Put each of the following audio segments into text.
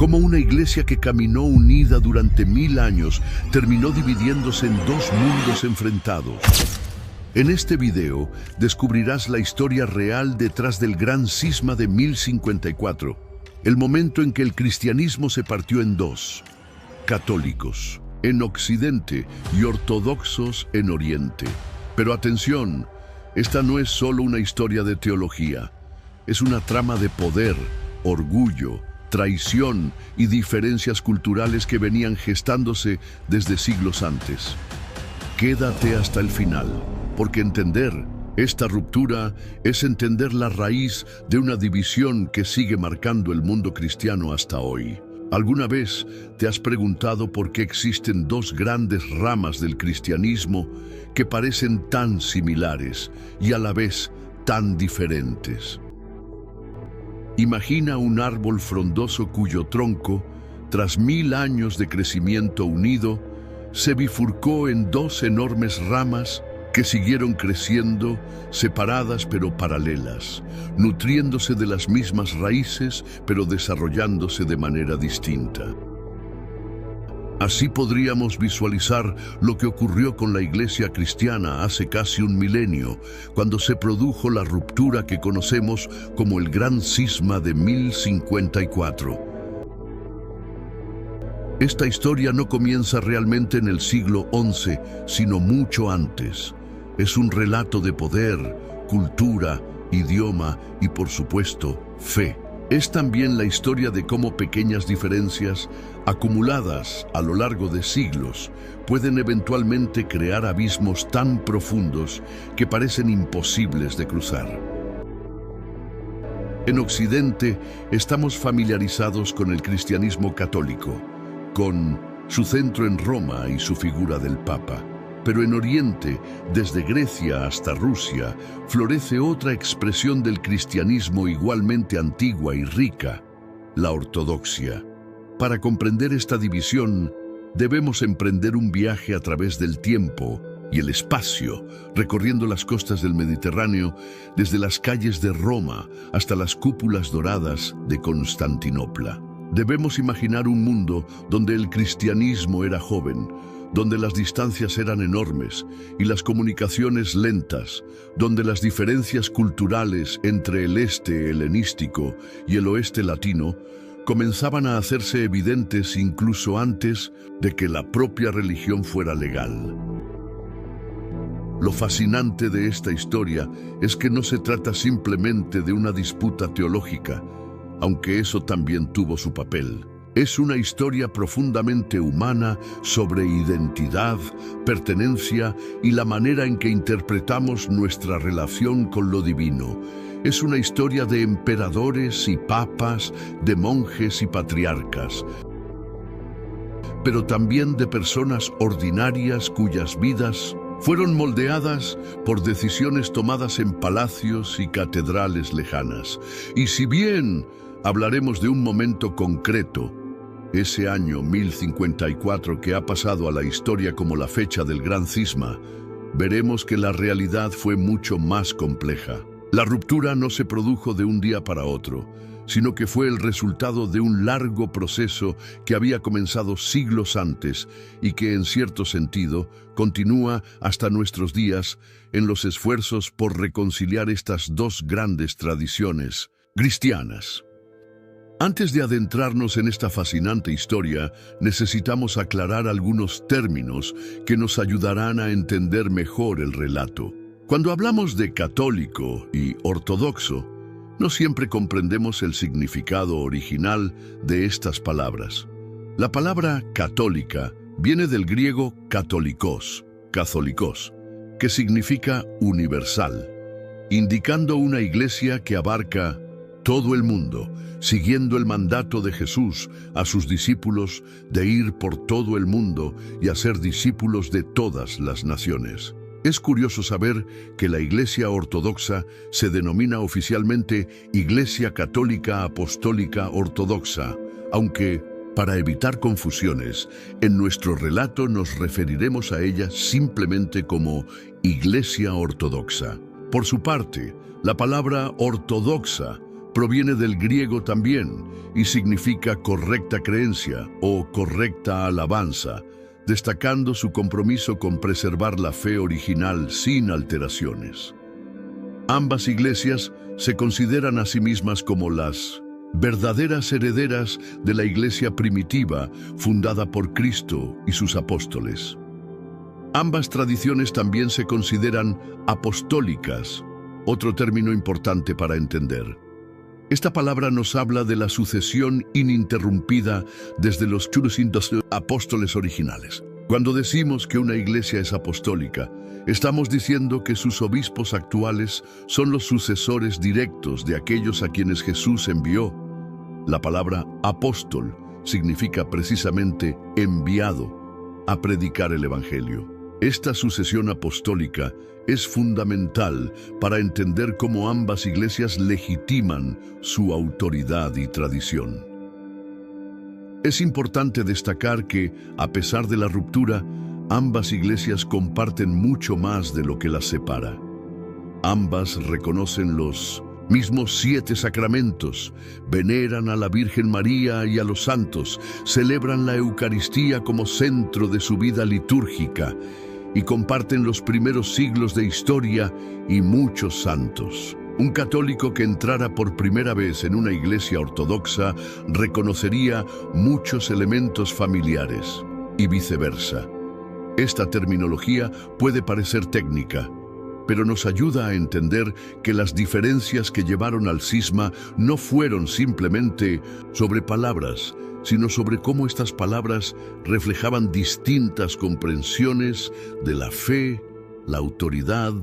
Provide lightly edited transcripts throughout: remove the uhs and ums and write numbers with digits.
Cómo una iglesia que caminó unida durante 1000 años terminó dividiéndose en dos mundos enfrentados. En este video descubrirás la historia real detrás del gran cisma de 1054, el momento en que el cristianismo se partió en dos: católicos en Occidente y ortodoxos en Oriente. Pero atención, esta no es solo una historia de teología, es una trama de poder, orgullo, traición y diferencias culturales que venían gestándose desde siglos antes. Quédate hasta el final, porque entender esta ruptura es entender la raíz de una división que sigue marcando el mundo cristiano hasta hoy. ¿Alguna vez te has preguntado por qué existen dos grandes ramas del cristianismo que parecen tan similares y a la vez tan diferentes? Imagina un árbol frondoso cuyo tronco, tras 1000 años de crecimiento unido, se bifurcó en dos enormes ramas que siguieron creciendo, separadas pero paralelas, nutriéndose de las mismas raíces pero desarrollándose de manera distinta. Así podríamos visualizar lo que ocurrió con la iglesia cristiana hace casi un milenio, cuando se produjo la ruptura que conocemos como el Gran Cisma de 1054. Esta historia no comienza realmente en el siglo XI, sino mucho antes. Es un relato de poder, cultura, idioma y, por supuesto, fe. Es también la historia de cómo pequeñas diferencias, acumuladas a lo largo de siglos, pueden eventualmente crear abismos tan profundos que parecen imposibles de cruzar. En Occidente estamos familiarizados con el cristianismo católico, con su centro en Roma y su figura del Papa. Pero en Oriente, desde Grecia hasta Rusia, florece otra expresión del cristianismo igualmente antigua y rica: la ortodoxia. Para comprender esta división, debemos emprender un viaje a través del tiempo y el espacio, recorriendo las costas del Mediterráneo, desde las calles de Roma hasta las cúpulas doradas de Constantinopla. Debemos imaginar un mundo donde el cristianismo era joven, donde las distancias eran enormes y las comunicaciones lentas, donde las diferencias culturales entre el este helenístico y el oeste latino comenzaban a hacerse evidentes incluso antes de que la propia religión fuera legal. Lo fascinante de esta historia es que no se trata simplemente de una disputa teológica, aunque eso también tuvo su papel. Es una historia profundamente humana sobre identidad, pertenencia y la manera en que interpretamos nuestra relación con lo divino. Es una historia de emperadores y papas, de monjes y patriarcas, pero también de personas ordinarias cuyas vidas fueron moldeadas por decisiones tomadas en palacios y catedrales lejanas. Y si bien hablaremos de un momento concreto, ese año 1054 que ha pasado a la historia como la fecha del Gran Cisma, veremos que la realidad fue mucho más compleja. La ruptura no se produjo de un día para otro, sino que fue el resultado de un largo proceso que había comenzado siglos antes y que, en cierto sentido, continúa hasta nuestros días en los esfuerzos por reconciliar estas dos grandes tradiciones cristianas. Antes de adentrarnos en esta fascinante historia, necesitamos aclarar algunos términos que nos ayudarán a entender mejor el relato. Cuando hablamos de católico y ortodoxo, no siempre comprendemos el significado original de estas palabras. La palabra católica viene del griego católicos, que significa universal, indicando una iglesia que abarca todo el mundo, siguiendo el mandato de Jesús a sus discípulos de ir por todo el mundo y hacer discípulos de todas las naciones. Es curioso saber que la Iglesia Ortodoxa se denomina oficialmente Iglesia Católica Apostólica Ortodoxa, aunque, para evitar confusiones, en nuestro relato nos referiremos a ella simplemente como Iglesia Ortodoxa. Por su parte, la palabra ortodoxa proviene del griego también y significa correcta creencia o correcta alabanza, destacando su compromiso con preservar la fe original sin alteraciones. Ambas iglesias se consideran a sí mismas como las verdaderas herederas de la iglesia primitiva fundada por Cristo y sus apóstoles. Ambas tradiciones también se consideran apostólicas, otro término importante para entender. Esta palabra nos habla de la sucesión ininterrumpida desde los apóstoles originales. Cuando decimos que una iglesia es apostólica, estamos diciendo que sus obispos actuales son los sucesores directos de aquellos a quienes Jesús envió. La palabra apóstol significa precisamente enviado a predicar el Evangelio. Esta sucesión apostólica es fundamental para entender cómo ambas iglesias legitiman su autoridad y tradición. Es importante destacar que, a pesar de la ruptura, ambas iglesias comparten mucho más de lo que las separa. Ambas reconocen los mismos 7 sacramentos, veneran a la Virgen María y a los santos, celebran la Eucaristía como centro de su vida litúrgica y comparten los primeros siglos de historia y muchos santos. Un católico que entrara por primera vez en una iglesia ortodoxa reconocería muchos elementos familiares y viceversa. Esta terminología puede parecer técnica, pero nos ayuda a entender que las diferencias que llevaron al cisma no fueron simplemente sobre palabras, sino sobre cómo estas palabras reflejaban distintas comprensiones de la fe, la autoridad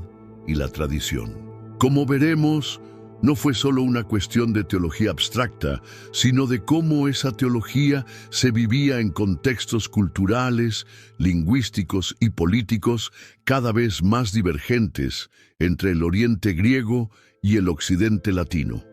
y la tradición. Como veremos, no fue solo una cuestión de teología abstracta, sino de cómo esa teología se vivía en contextos culturales, lingüísticos y políticos cada vez más divergentes entre el Oriente griego y el Occidente latino.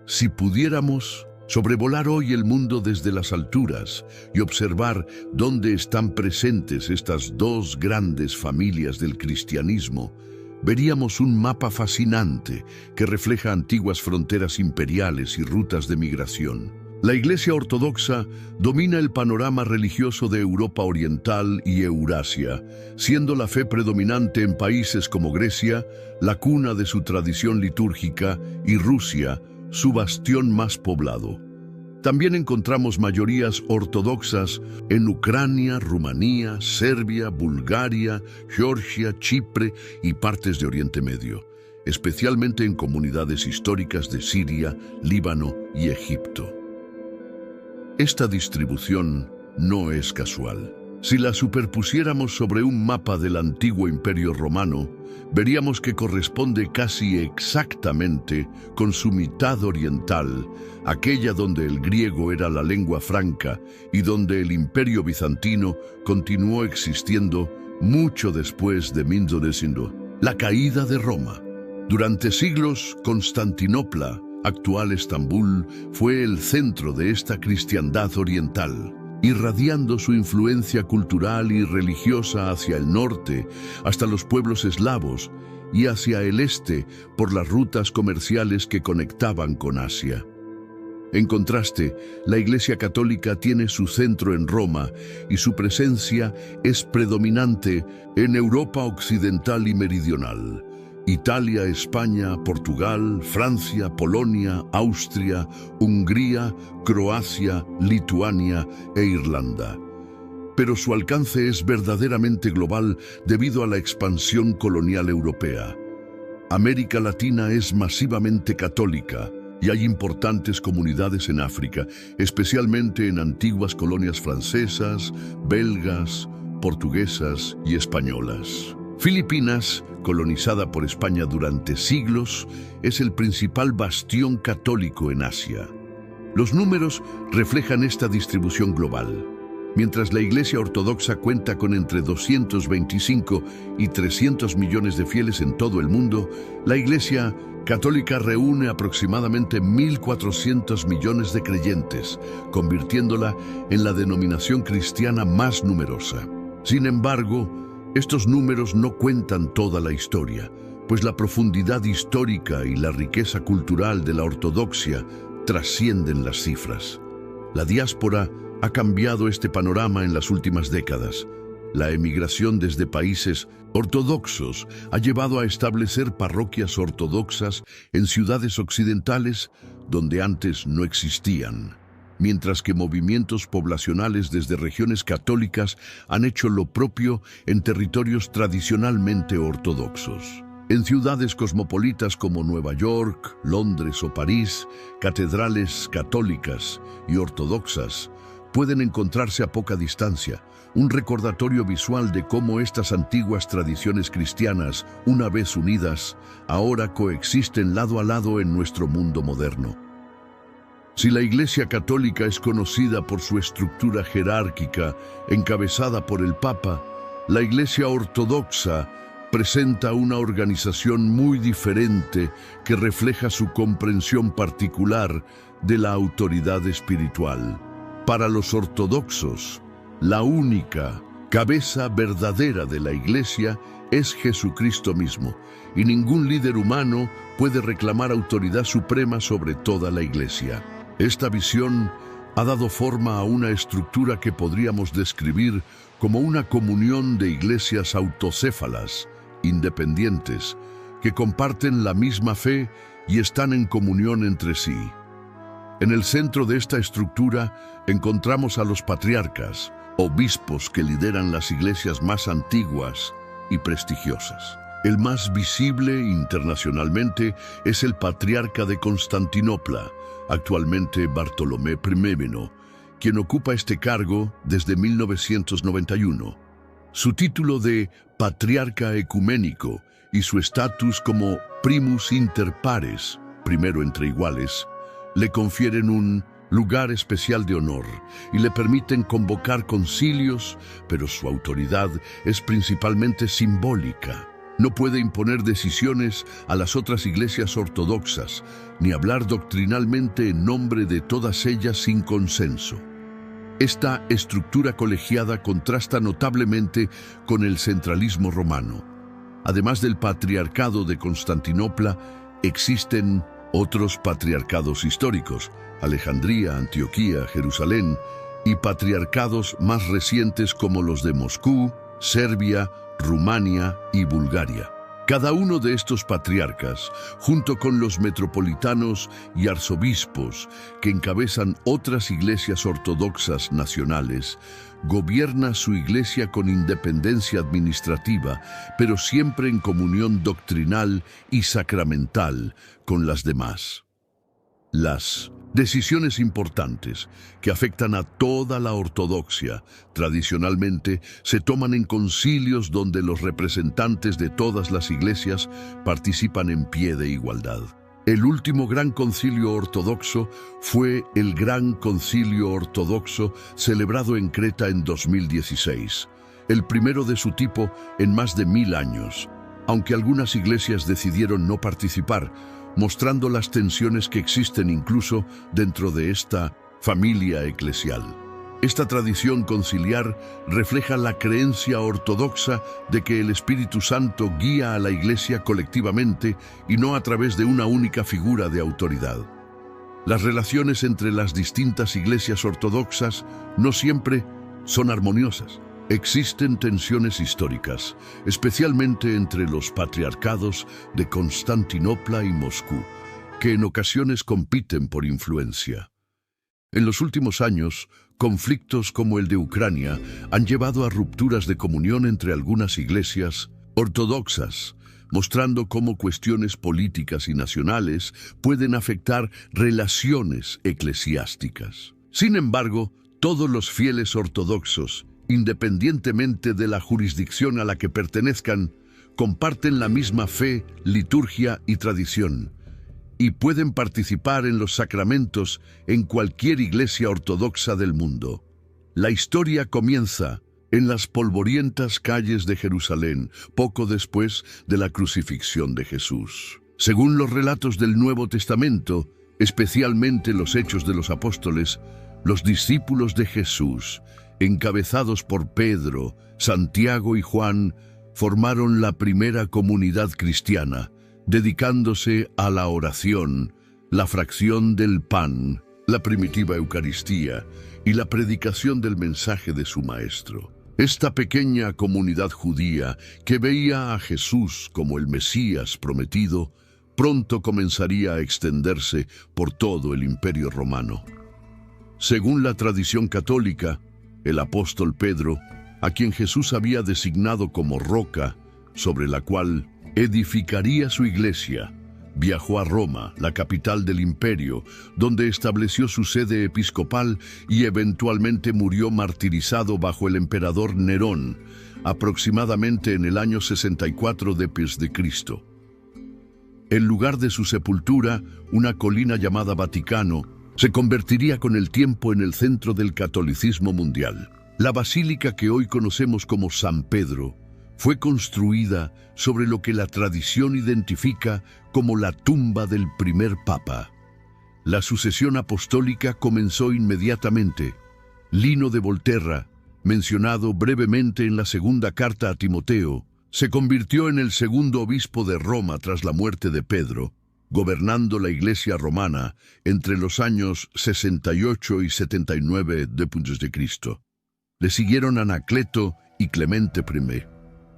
Si pudiéramos sobrevolar hoy el mundo desde las alturas y observar dónde están presentes estas dos grandes familias del cristianismo, veríamos un mapa fascinante que refleja antiguas fronteras imperiales y rutas de migración. La Iglesia Ortodoxa domina el panorama religioso de Europa Oriental y Eurasia, siendo la fe predominante en países como Grecia, la cuna de su tradición litúrgica, y Rusia, su bastión más poblado. También encontramos mayorías ortodoxas en Ucrania, Rumanía, Serbia, Bulgaria, Georgia, Chipre y partes de Oriente Medio, especialmente en comunidades históricas de Siria, Líbano y Egipto. Esta distribución no es casual. Si la superpusiéramos sobre un mapa del antiguo Imperio Romano, veríamos que corresponde casi exactamente con su mitad oriental, aquella donde el griego era la lengua franca y donde el Imperio Bizantino continuó existiendo mucho después de 1900, la caída de Roma. Durante siglos, Constantinopla, actual Estambul, fue el centro de esta cristiandad oriental, irradiando su influencia cultural y religiosa hacia el norte, hasta los pueblos eslavos, y hacia el este por las rutas comerciales que conectaban con Asia. En contraste, la Iglesia Católica tiene su centro en Roma y su presencia es predominante en Europa occidental y meridional. Italia, España, Portugal, Francia, Polonia, Austria, Hungría, Croacia, Lituania e Irlanda. Pero su alcance es verdaderamente global debido a la expansión colonial europea. América Latina es masivamente católica y hay importantes comunidades en África, especialmente en antiguas colonias francesas, belgas, portuguesas y españolas. Filipinas, colonizada por España durante siglos, es el principal bastión católico en Asia. Los números reflejan esta distribución global. Mientras la Iglesia Ortodoxa cuenta con entre 225 y 300 millones de fieles en todo el mundo, la Iglesia Católica reúne aproximadamente 1.400 millones de creyentes, convirtiéndola en la denominación cristiana más numerosa. Sin embargo, estos números no cuentan toda la historia, pues la profundidad histórica y la riqueza cultural de la ortodoxia trascienden las cifras. La diáspora ha cambiado este panorama en las últimas décadas. La emigración desde países ortodoxos ha llevado a establecer parroquias ortodoxas en ciudades occidentales donde antes no existían, mientras que movimientos poblacionales desde regiones católicas han hecho lo propio en territorios tradicionalmente ortodoxos. En ciudades cosmopolitas como Nueva York, Londres o París, catedrales católicas y ortodoxas pueden encontrarse a poca distancia, un recordatorio visual de cómo estas antiguas tradiciones cristianas, una vez unidas, ahora coexisten lado a lado en nuestro mundo moderno. Si la Iglesia Católica es conocida por su estructura jerárquica, encabezada por el Papa, la Iglesia Ortodoxa presenta una organización muy diferente que refleja su comprensión particular de la autoridad espiritual. Para los ortodoxos, la única cabeza verdadera de la Iglesia es Jesucristo mismo, y ningún líder humano puede reclamar autoridad suprema sobre toda la Iglesia. Esta visión ha dado forma a una estructura que podríamos describir como una comunión de iglesias autocéfalas, independientes, que comparten la misma fe y están en comunión entre sí. En el centro de esta estructura encontramos a los patriarcas, obispos que lideran las iglesias más antiguas y prestigiosas. El más visible internacionalmente es el patriarca de Constantinopla, actualmente Bartolomé I, quien ocupa este cargo desde 1991. Su título de patriarca ecuménico y su estatus como primus inter pares, primero entre iguales, le confieren un lugar especial de honor y le permiten convocar concilios, pero su autoridad es principalmente simbólica. No puede imponer decisiones a las otras iglesias ortodoxas, ni hablar doctrinalmente en nombre de todas ellas sin consenso. Esta estructura colegiada contrasta notablemente con el centralismo romano. Además del patriarcado de Constantinopla, existen otros patriarcados históricos, Alejandría, Antioquía, Jerusalén, y patriarcados más recientes como los de Moscú, Serbia, Rumania y Bulgaria. Cada uno de estos patriarcas, junto con los metropolitanos y arzobispos que encabezan otras iglesias ortodoxas nacionales, gobierna su iglesia con independencia administrativa, pero siempre en comunión doctrinal y sacramental con las demás. Las decisiones importantes que afectan a toda la ortodoxia tradicionalmente se toman en concilios donde los representantes de todas las iglesias participan en pie de igualdad. El último gran concilio ortodoxo fue el Gran Concilio Ortodoxo celebrado en Creta en 2016, el primero de su tipo en más de 1000 años, aunque algunas iglesias decidieron no participar, mostrando las tensiones que existen incluso dentro de esta familia eclesial. Esta tradición conciliar refleja la creencia ortodoxa de que el Espíritu Santo guía a la Iglesia colectivamente y no a través de una única figura de autoridad. Las relaciones entre las distintas iglesias ortodoxas no siempre son armoniosas. Existen tensiones históricas, especialmente entre los patriarcados de Constantinopla y Moscú, que en ocasiones compiten por influencia. En los últimos años, conflictos como el de Ucrania han llevado a rupturas de comunión entre algunas iglesias ortodoxas, mostrando cómo cuestiones políticas y nacionales pueden afectar relaciones eclesiásticas. Sin embargo, todos los fieles ortodoxos, independientemente de la jurisdicción a la que pertenezcan, comparten la misma fe, liturgia y tradición, y pueden participar en los sacramentos en cualquier iglesia ortodoxa del mundo. La historia comienza en las polvorientas calles de Jerusalén, poco después de la crucifixión de Jesús. Según los relatos del Nuevo Testamento, especialmente los Hechos de los Apóstoles, los discípulos de Jesús, encabezados por Pedro, Santiago y Juan, formaron la primera comunidad cristiana, dedicándose a la oración, la fracción del pan, la primitiva Eucaristía y la predicación del mensaje de su maestro. Esta pequeña comunidad judía, que veía a Jesús como el Mesías prometido, pronto comenzaría a extenderse por todo el Imperio Romano. Según la tradición católica, el apóstol Pedro, a quien Jesús había designado como roca sobre la cual edificaría su iglesia, viajó a Roma, la capital del imperio, donde estableció su sede episcopal y eventualmente murió martirizado bajo el emperador Nerón, aproximadamente en el año 64 d.C. El lugar de su sepultura, una colina llamada Vaticano, se convertiría con el tiempo en el centro del catolicismo mundial. La basílica que hoy conocemos como San Pedro fue construida sobre lo que la tradición identifica como la tumba del primer papa. La sucesión apostólica comenzó inmediatamente. Lino de Volterra, mencionado brevemente en la segunda carta a Timoteo, se convirtió en el segundo obispo de Roma tras la muerte de Pedro, gobernando la Iglesia romana entre los años 68 y 79 d.C. Le siguieron Anacleto y Clemente I,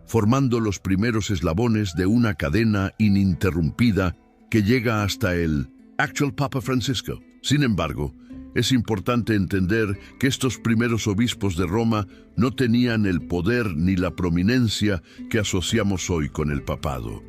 formando los primeros eslabones de una cadena ininterrumpida que llega hasta el actual Papa Francisco. Sin embargo, es importante entender que estos primeros obispos de Roma no tenían el poder ni la prominencia que asociamos hoy con el papado.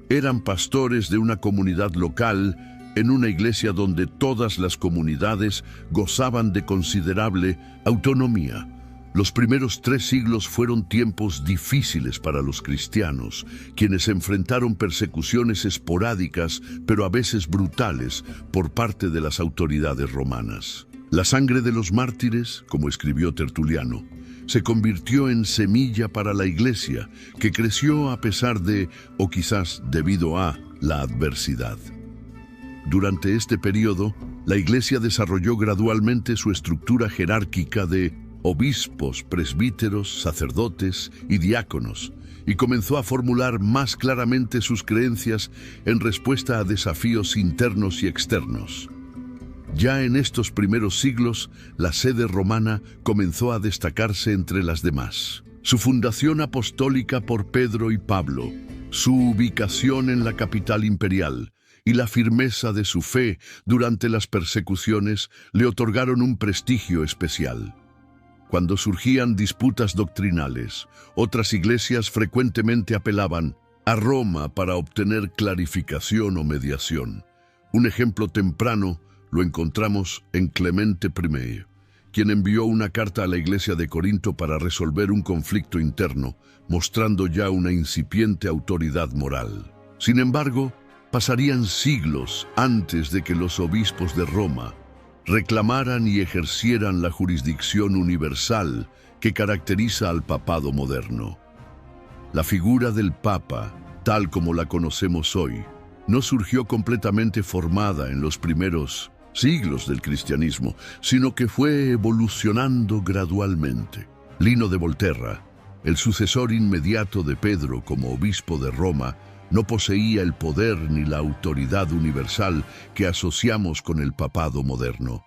Eran pastores de una comunidad local en una iglesia donde todas las comunidades gozaban de considerable autonomía. Los primeros 3 siglos fueron tiempos difíciles para los cristianos, quienes enfrentaron persecuciones esporádicas, pero a veces brutales, por parte de las autoridades romanas. La sangre de los mártires, como escribió Tertuliano, se convirtió en semilla para la iglesia, que creció a pesar de, o quizás debido a, la adversidad. Durante este periodo, la iglesia desarrolló gradualmente su estructura jerárquica de obispos, presbíteros, sacerdotes y diáconos, y comenzó a formular más claramente sus creencias en respuesta a desafíos internos y externos. Ya en estos primeros siglos, la sede romana comenzó a destacarse entre las demás. Su fundación apostólica por Pedro y Pablo, su ubicación en la capital imperial y la firmeza de su fe durante las persecuciones le otorgaron un prestigio especial. Cuando surgían disputas doctrinales, otras iglesias frecuentemente apelaban a Roma para obtener clarificación o mediación. Un ejemplo temprano lo encontramos en Clemente I, quien envió una carta a la iglesia de Corinto para resolver un conflicto interno, mostrando ya una incipiente autoridad moral. Sin embargo, pasarían siglos antes de que los obispos de Roma reclamaran y ejercieran la jurisdicción universal que caracteriza al papado moderno. La figura del Papa, tal como la conocemos hoy, no surgió completamente formada en los primeros siglos del cristianismo, sino que fue evolucionando gradualmente. Lino de Volterra, el sucesor inmediato de Pedro como obispo de Roma, no poseía el poder ni la autoridad universal que asociamos con el papado moderno.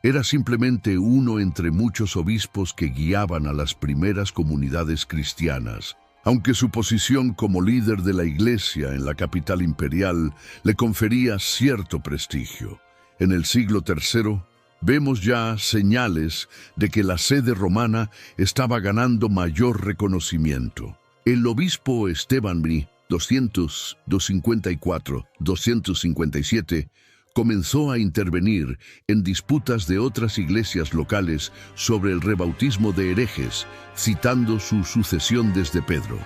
Era simplemente uno entre muchos obispos que guiaban a las primeras comunidades cristianas, aunque su posición como líder de la iglesia en la capital imperial le confería cierto prestigio. En el siglo III, vemos ya señales de que la sede romana estaba ganando mayor reconocimiento. El obispo Esteban I, 254-257, comenzó a intervenir en disputas de otras iglesias locales sobre el rebautismo de herejes, citando su sucesión desde Pedro.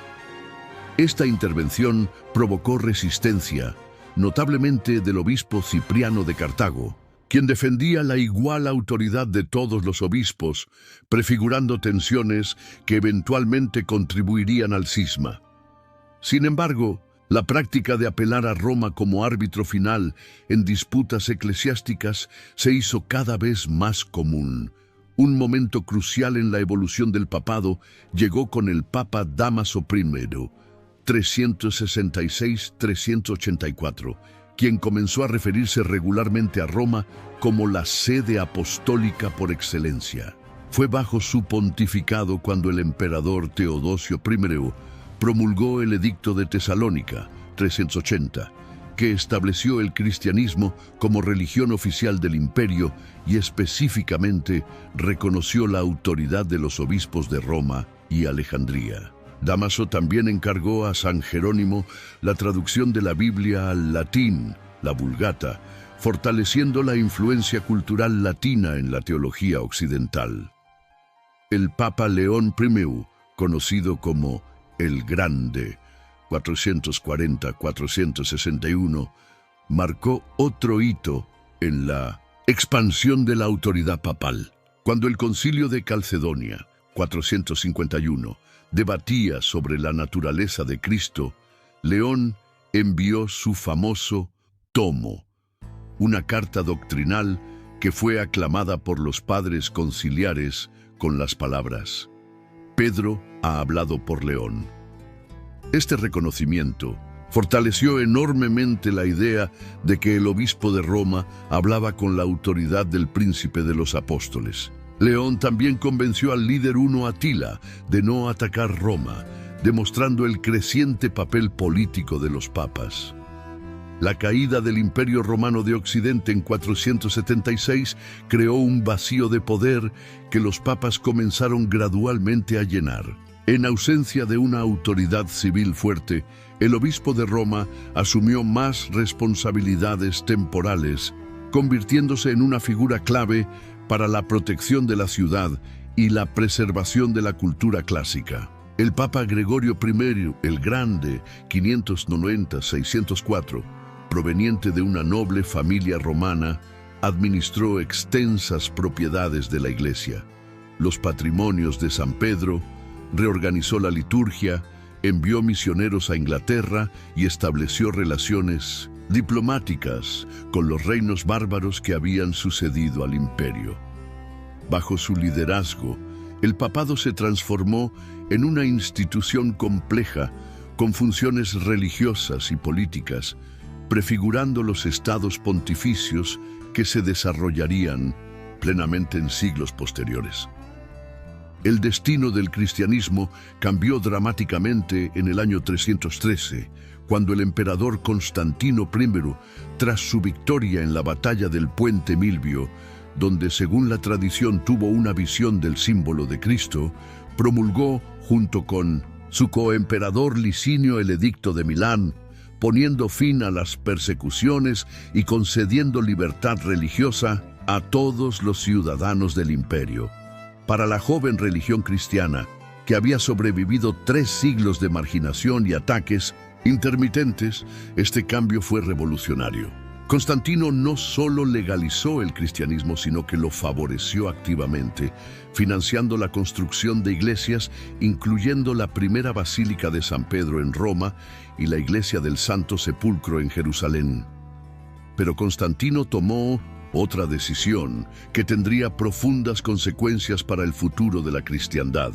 Esta intervención provocó resistencia, notablemente del obispo Cipriano de Cartago, quien defendía la igual autoridad de todos los obispos, prefigurando tensiones que eventualmente contribuirían al cisma. Sin embargo, la práctica de apelar a Roma como árbitro final en disputas eclesiásticas se hizo cada vez más común, Un momento crucial en la evolución del papado llegó con el Papa Dámaso I, 366-384, quien comenzó a referirse regularmente a Roma como la sede apostólica por excelencia. Fue bajo su pontificado cuando el emperador Teodosio I promulgó el Edicto de Tesalónica, 380, que estableció el cristianismo como religión oficial del imperio y específicamente reconoció la autoridad de los obispos de Roma y Alejandría. Dámaso también encargó a San Jerónimo la traducción de la Biblia al latín, la Vulgata, fortaleciendo la influencia cultural latina en la teología occidental. El Papa León I, conocido como el Grande, 440-461, marcó otro hito en la expansión de la autoridad papal. Cuando el Concilio de Calcedonia, 451, debatía sobre la naturaleza de Cristo, León envió su famoso Tomo, una carta doctrinal que fue aclamada por los padres conciliares con las palabras: Pedro ha hablado por León. Este reconocimiento fortaleció enormemente la idea de que el obispo de Roma hablaba con la autoridad del príncipe de los apóstoles. León también convenció al líder huno Atila de no atacar Roma, demostrando el creciente papel político de los papas. La caída del Imperio Romano de Occidente en 476 creó un vacío de poder que los papas comenzaron gradualmente a llenar. En ausencia de una autoridad civil fuerte, el obispo de Roma asumió más responsabilidades temporales, convirtiéndose en una figura clave para la protección de la ciudad y la preservación de la cultura clásica. El Papa Gregorio I el Grande, 590-604, proveniente de una noble familia romana, administró extensas propiedades de la Iglesia, los patrimonios de San Pedro, reorganizó la liturgia, envió misioneros a Inglaterra y estableció relaciones diplomáticas con los reinos bárbaros que habían sucedido al imperio. Bajo su liderazgo, el papado se transformó en una institución compleja con funciones religiosas y políticas, prefigurando los estados pontificios que se desarrollarían plenamente en siglos posteriores. El destino del cristianismo cambió dramáticamente en el año 313, cuando el emperador Constantino I, tras su victoria en la batalla del Puente Milvio, donde según la tradición tuvo una visión del símbolo de Cristo, promulgó junto con su coemperador Licinio el Edicto de Milán, poniendo fin a las persecuciones y concediendo libertad religiosa a todos los ciudadanos del imperio. Para la joven religión cristiana, que había sobrevivido 3 siglos de marginación y ataques intermitentes, este cambio fue revolucionario. Constantino no solo legalizó el cristianismo, sino que lo favoreció activamente, financiando la construcción de iglesias, incluyendo la primera Basílica de San Pedro en Roma y la Iglesia del Santo Sepulcro en Jerusalén. Pero Constantino tomó otra decisión que tendría profundas consecuencias para el futuro de la cristiandad.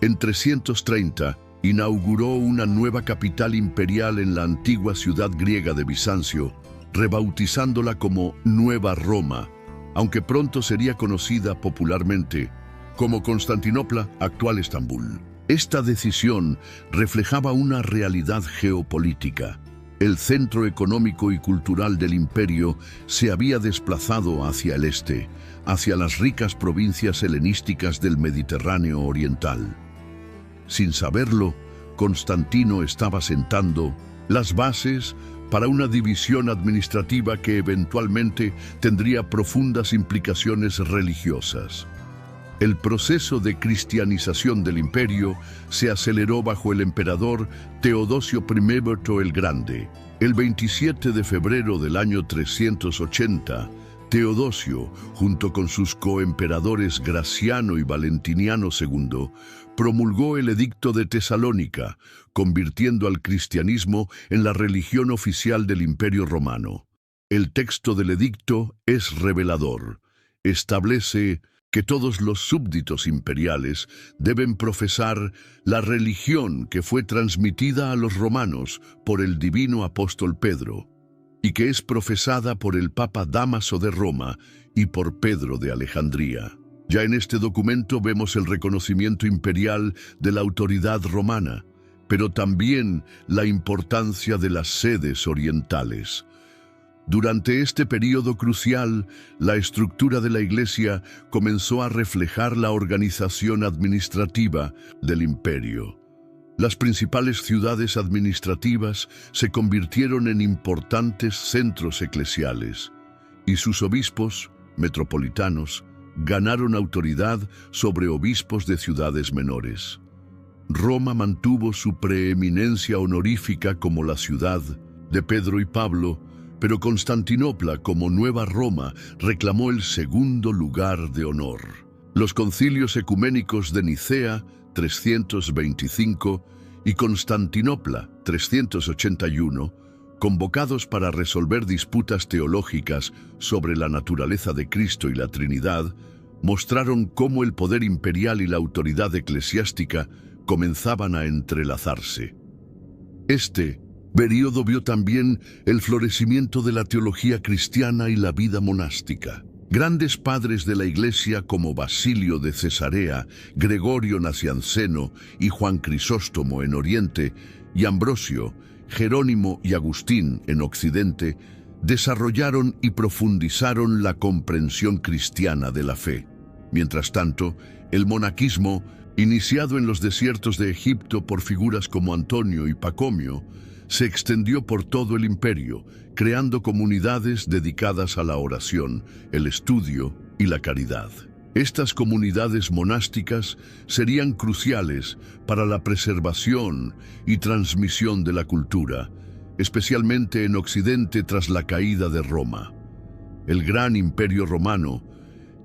En 330, inauguró una nueva capital imperial en la antigua ciudad griega de Bizancio, rebautizándola como Nueva Roma, aunque pronto sería conocida popularmente como Constantinopla, actual Estambul. Esta decisión reflejaba una realidad geopolítica. El centro económico y cultural del imperio se había desplazado hacia el este, hacia las ricas provincias helenísticas del Mediterráneo oriental. Sin saberlo, Constantino estaba sentando las bases para una división administrativa que eventualmente tendría profundas implicaciones religiosas. El proceso de cristianización del imperio se aceleró bajo el emperador Teodosio I el Grande. El 27 de febrero del año 380, Teodosio, junto con sus coemperadores Graciano y Valentiniano II, promulgó el Edicto de Tesalónica, convirtiendo al cristianismo en la religión oficial del Imperio Romano. El texto del edicto es revelador. Establece que que todos los súbditos imperiales deben profesar la religión que fue transmitida a los romanos por el divino apóstol Pedro, y que es profesada por el Papa Dámaso de Roma y por Pedro de Alejandría. Ya en este documento vemos el reconocimiento imperial de la autoridad romana, pero también la importancia de las sedes orientales. Durante este período crucial, la estructura de la Iglesia comenzó a reflejar la organización administrativa del imperio. Las principales ciudades administrativas se convirtieron en importantes centros eclesiales, y sus obispos, metropolitanos, ganaron autoridad sobre obispos de ciudades menores. Roma mantuvo su preeminencia honorífica como la ciudad de Pedro y Pablo, pero Constantinopla, como Nueva Roma, reclamó el segundo lugar de honor. Los concilios ecuménicos de Nicea, 325, y Constantinopla, 381, convocados para resolver disputas teológicas sobre la naturaleza de Cristo y la Trinidad, mostraron cómo el poder imperial y la autoridad eclesiástica comenzaban a entrelazarse. Este período vio también el florecimiento de la teología cristiana y la vida monástica. Grandes padres de la Iglesia como Basilio de Cesarea, Gregorio Nacianceno y Juan Crisóstomo en Oriente, y Ambrosio, Jerónimo y Agustín en Occidente, desarrollaron y profundizaron la comprensión cristiana de la fe. Mientras tanto, el monaquismo, iniciado en los desiertos de Egipto por figuras como Antonio y Pacomio, se extendió por todo el imperio, creando comunidades dedicadas a la oración, el estudio y la caridad. Estas comunidades monásticas serían cruciales para la preservación y transmisión de la cultura, especialmente en Occidente tras la caída de Roma. El gran imperio romano,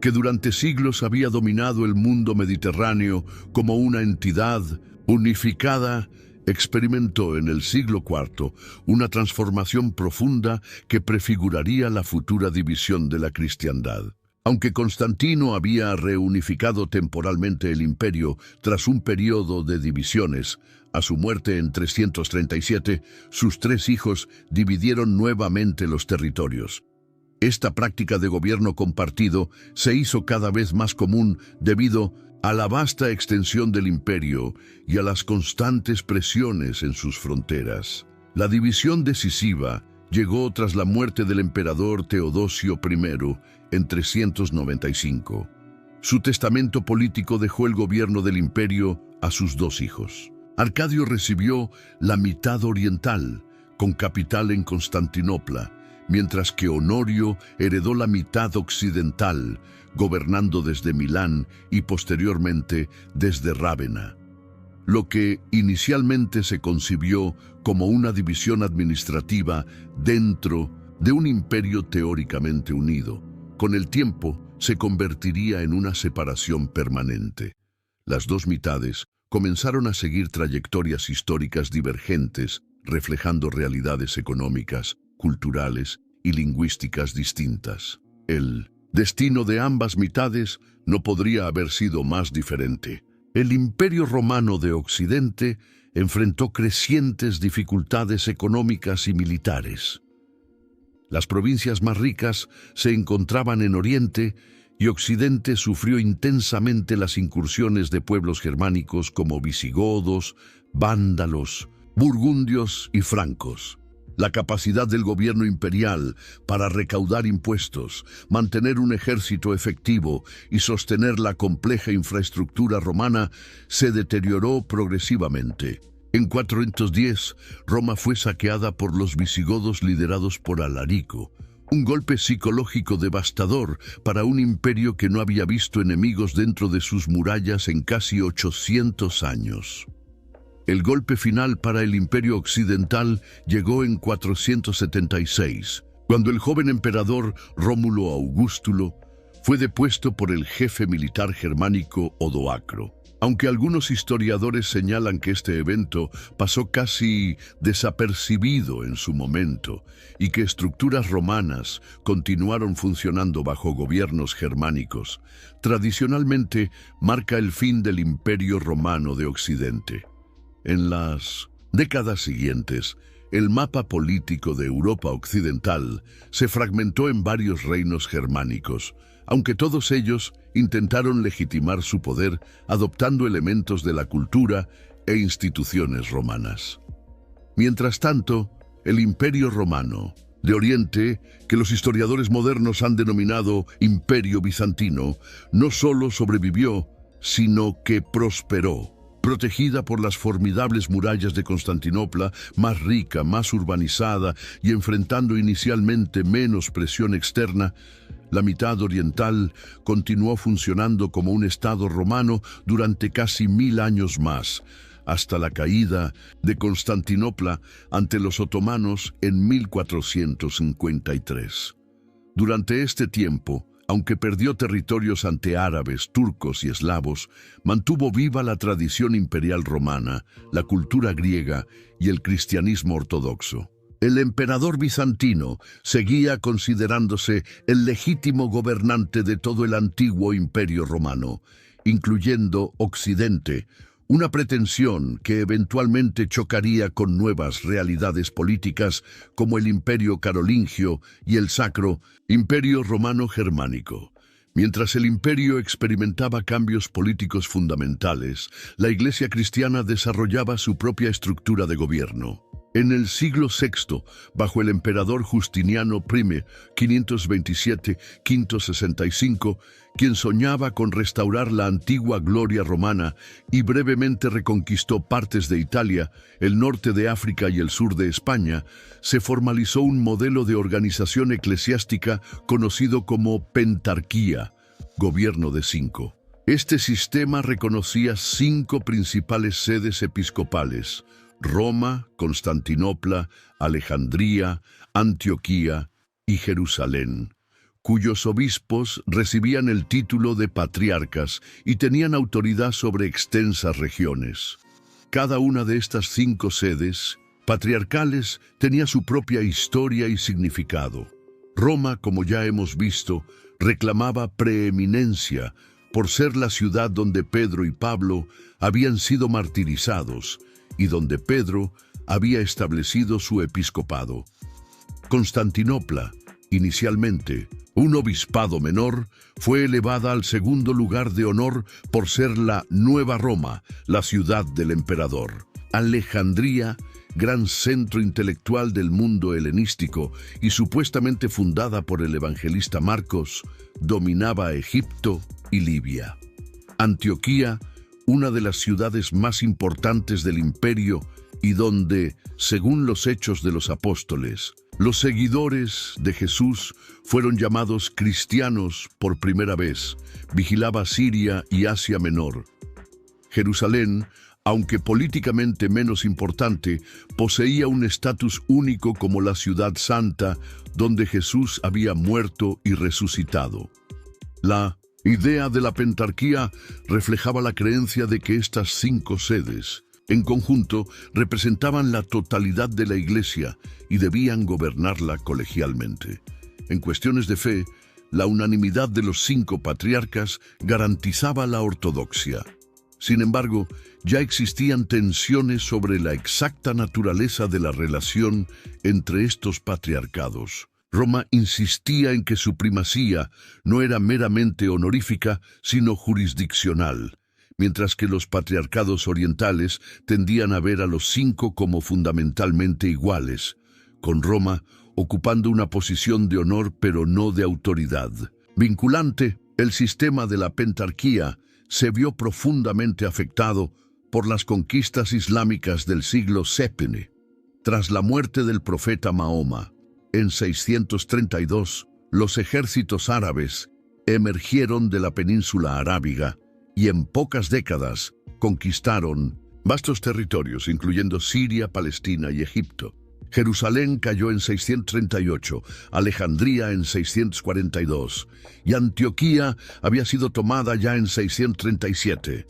que durante siglos había dominado el mundo mediterráneo como una entidad unificada, experimentó en el siglo IV una transformación profunda que prefiguraría la futura división de la cristiandad. Aunque Constantino había reunificado temporalmente el imperio tras un periodo de divisiones, a su muerte en 337, sus tres hijos dividieron nuevamente los territorios. Esta práctica de gobierno compartido se hizo cada vez más común debido a la vasta extensión del imperio y a las constantes presiones en sus fronteras. La división decisiva llegó tras la muerte del emperador Teodosio I en 395. Su testamento político dejó el gobierno del imperio a sus dos hijos. Arcadio recibió la mitad oriental, con capital en Constantinopla, mientras que Honorio heredó la mitad occidental, gobernando desde Milán y posteriormente desde Rávena. Lo que inicialmente se concibió como una división administrativa dentro de un imperio teóricamente unido, con el tiempo se convertiría en una separación permanente. Las dos mitades comenzaron a seguir trayectorias históricas divergentes, reflejando realidades económicas, culturales y lingüísticas distintas. El destino de ambas mitades no podría haber sido más diferente. El Imperio Romano de Occidente enfrentó crecientes dificultades económicas y militares. Las provincias más ricas se encontraban en Oriente y Occidente sufrió intensamente las incursiones de pueblos germánicos como visigodos, vándalos, burgundios y francos. La capacidad del gobierno imperial para recaudar impuestos, mantener un ejército efectivo y sostener la compleja infraestructura romana se deterioró progresivamente. En 410, Roma fue saqueada por los visigodos liderados por Alarico, un golpe psicológico devastador para un imperio que no había visto enemigos dentro de sus murallas en casi 800 años. El golpe final para el Imperio Occidental llegó en 476, cuando el joven emperador Rómulo Augustulo fue depuesto por el jefe militar germánico Odoacro. Aunque algunos historiadores señalan que este evento pasó casi desapercibido en su momento y que estructuras romanas continuaron funcionando bajo gobiernos germánicos, tradicionalmente marca el fin del Imperio Romano de Occidente. En las décadas siguientes, el mapa político de Europa occidental se fragmentó en varios reinos germánicos, aunque todos ellos intentaron legitimar su poder adoptando elementos de la cultura e instituciones romanas. Mientras tanto, el Imperio Romano de Oriente, que los historiadores modernos han denominado Imperio Bizantino, no solo sobrevivió, sino que prosperó. Protegida por las formidables murallas de Constantinopla, más rica, más urbanizada y enfrentando inicialmente menos presión externa, la mitad oriental continuó funcionando como un estado romano durante casi 1000 años más, hasta la caída de Constantinopla ante los otomanos en 1453. Durante este tiempo, aunque perdió territorios ante árabes, turcos y eslavos, mantuvo viva la tradición imperial romana, la cultura griega y el cristianismo ortodoxo. El emperador bizantino seguía considerándose el legítimo gobernante de todo el antiguo imperio romano, incluyendo Occidente, una pretensión que eventualmente chocaría con nuevas realidades políticas como el Imperio Carolingio y el Sacro Imperio Romano Germánico. Mientras el imperio experimentaba cambios políticos fundamentales, la Iglesia cristiana desarrollaba su propia estructura de gobierno. En el siglo VI, bajo el emperador Justiniano I, 527-565, quien soñaba con restaurar la antigua gloria romana y brevemente reconquistó partes de Italia, el norte de África y el sur de España, se formalizó un modelo de organización eclesiástica conocido como pentarquía, gobierno de 5. Este sistema reconocía 5 principales sedes episcopales: Roma, Constantinopla, Alejandría, Antioquía y Jerusalén, cuyos obispos recibían el título de patriarcas y tenían autoridad sobre extensas regiones. Cada una de estas 5 sedes patriarcales tenía su propia historia y significado. Roma, como ya hemos visto, reclamaba preeminencia por ser la ciudad donde Pedro y Pablo habían sido martirizados y donde Pedro había establecido su episcopado. Constantinopla, inicialmente un obispado menor, fue elevada al segundo lugar de honor por ser la Nueva Roma, la ciudad del emperador. Alejandría, gran centro intelectual del mundo helenístico y supuestamente fundada por el evangelista Marcos, dominaba Egipto y Libia. Antioquía, una de las ciudades más importantes del imperio y donde, según los Hechos de los Apóstoles, los seguidores de Jesús fueron llamados cristianos por primera vez, vigilaba Siria y Asia Menor. Jerusalén, aunque políticamente menos importante, poseía un estatus único como la ciudad santa donde Jesús había muerto y resucitado. La idea de la pentarquía reflejaba la creencia de que estas 5 sedes, en conjunto, representaban la totalidad de la Iglesia y debían gobernarla colegialmente. En cuestiones de fe, la unanimidad de los 5 patriarcas garantizaba la ortodoxia. Sin embargo, ya existían tensiones sobre la exacta naturaleza de la relación entre estos patriarcados. Roma insistía en que su primacía no era meramente honorífica, sino jurisdiccional, mientras que los patriarcados orientales tendían a ver a los 5 como fundamentalmente iguales, con Roma ocupando una posición de honor pero no de autoridad. Vinculante, el sistema de la pentarquía se vio profundamente afectado por las conquistas islámicas del siglo VII. Tras la muerte del profeta Mahoma, en 632, los ejércitos árabes emergieron de la península arábiga y en pocas décadas conquistaron vastos territorios, incluyendo Siria, Palestina y Egipto. Jerusalén cayó en 638, Alejandría en 642 y Antioquía había sido tomada ya en 637.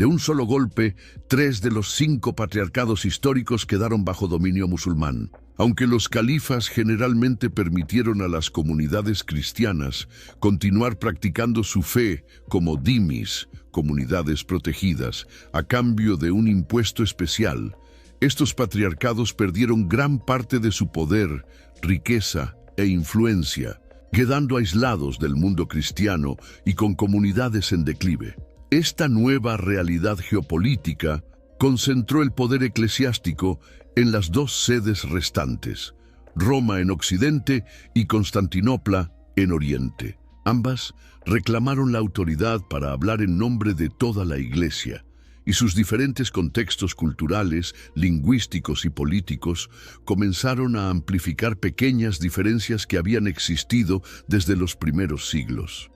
De un solo golpe, 3 de los 5 patriarcados históricos quedaron bajo dominio musulmán. Aunque los califas generalmente permitieron a las comunidades cristianas continuar practicando su fe como dhimis, comunidades protegidas, a cambio de un impuesto especial, estos patriarcados perdieron gran parte de su poder, riqueza e influencia, quedando aislados del mundo cristiano y con comunidades en declive. Esta nueva realidad geopolítica concentró el poder eclesiástico en las 2 sedes restantes, Roma en Occidente y Constantinopla en Oriente. Ambas reclamaron la autoridad para hablar en nombre de toda la Iglesia, y sus diferentes contextos culturales, lingüísticos y políticos comenzaron a amplificar pequeñas diferencias que habían existido desde los primeros siglos.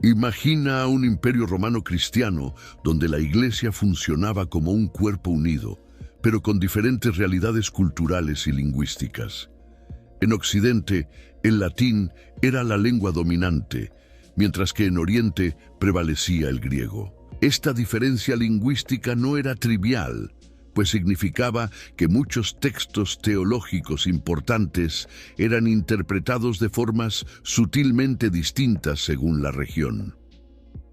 Imagina a un imperio romano cristiano donde la Iglesia funcionaba como un cuerpo unido, pero con diferentes realidades culturales y lingüísticas. En Occidente, el latín era la lengua dominante, mientras que en Oriente prevalecía el griego. Esta diferencia lingüística no era trivial, pues significaba que muchos textos teológicos importantes eran interpretados de formas sutilmente distintas según la región.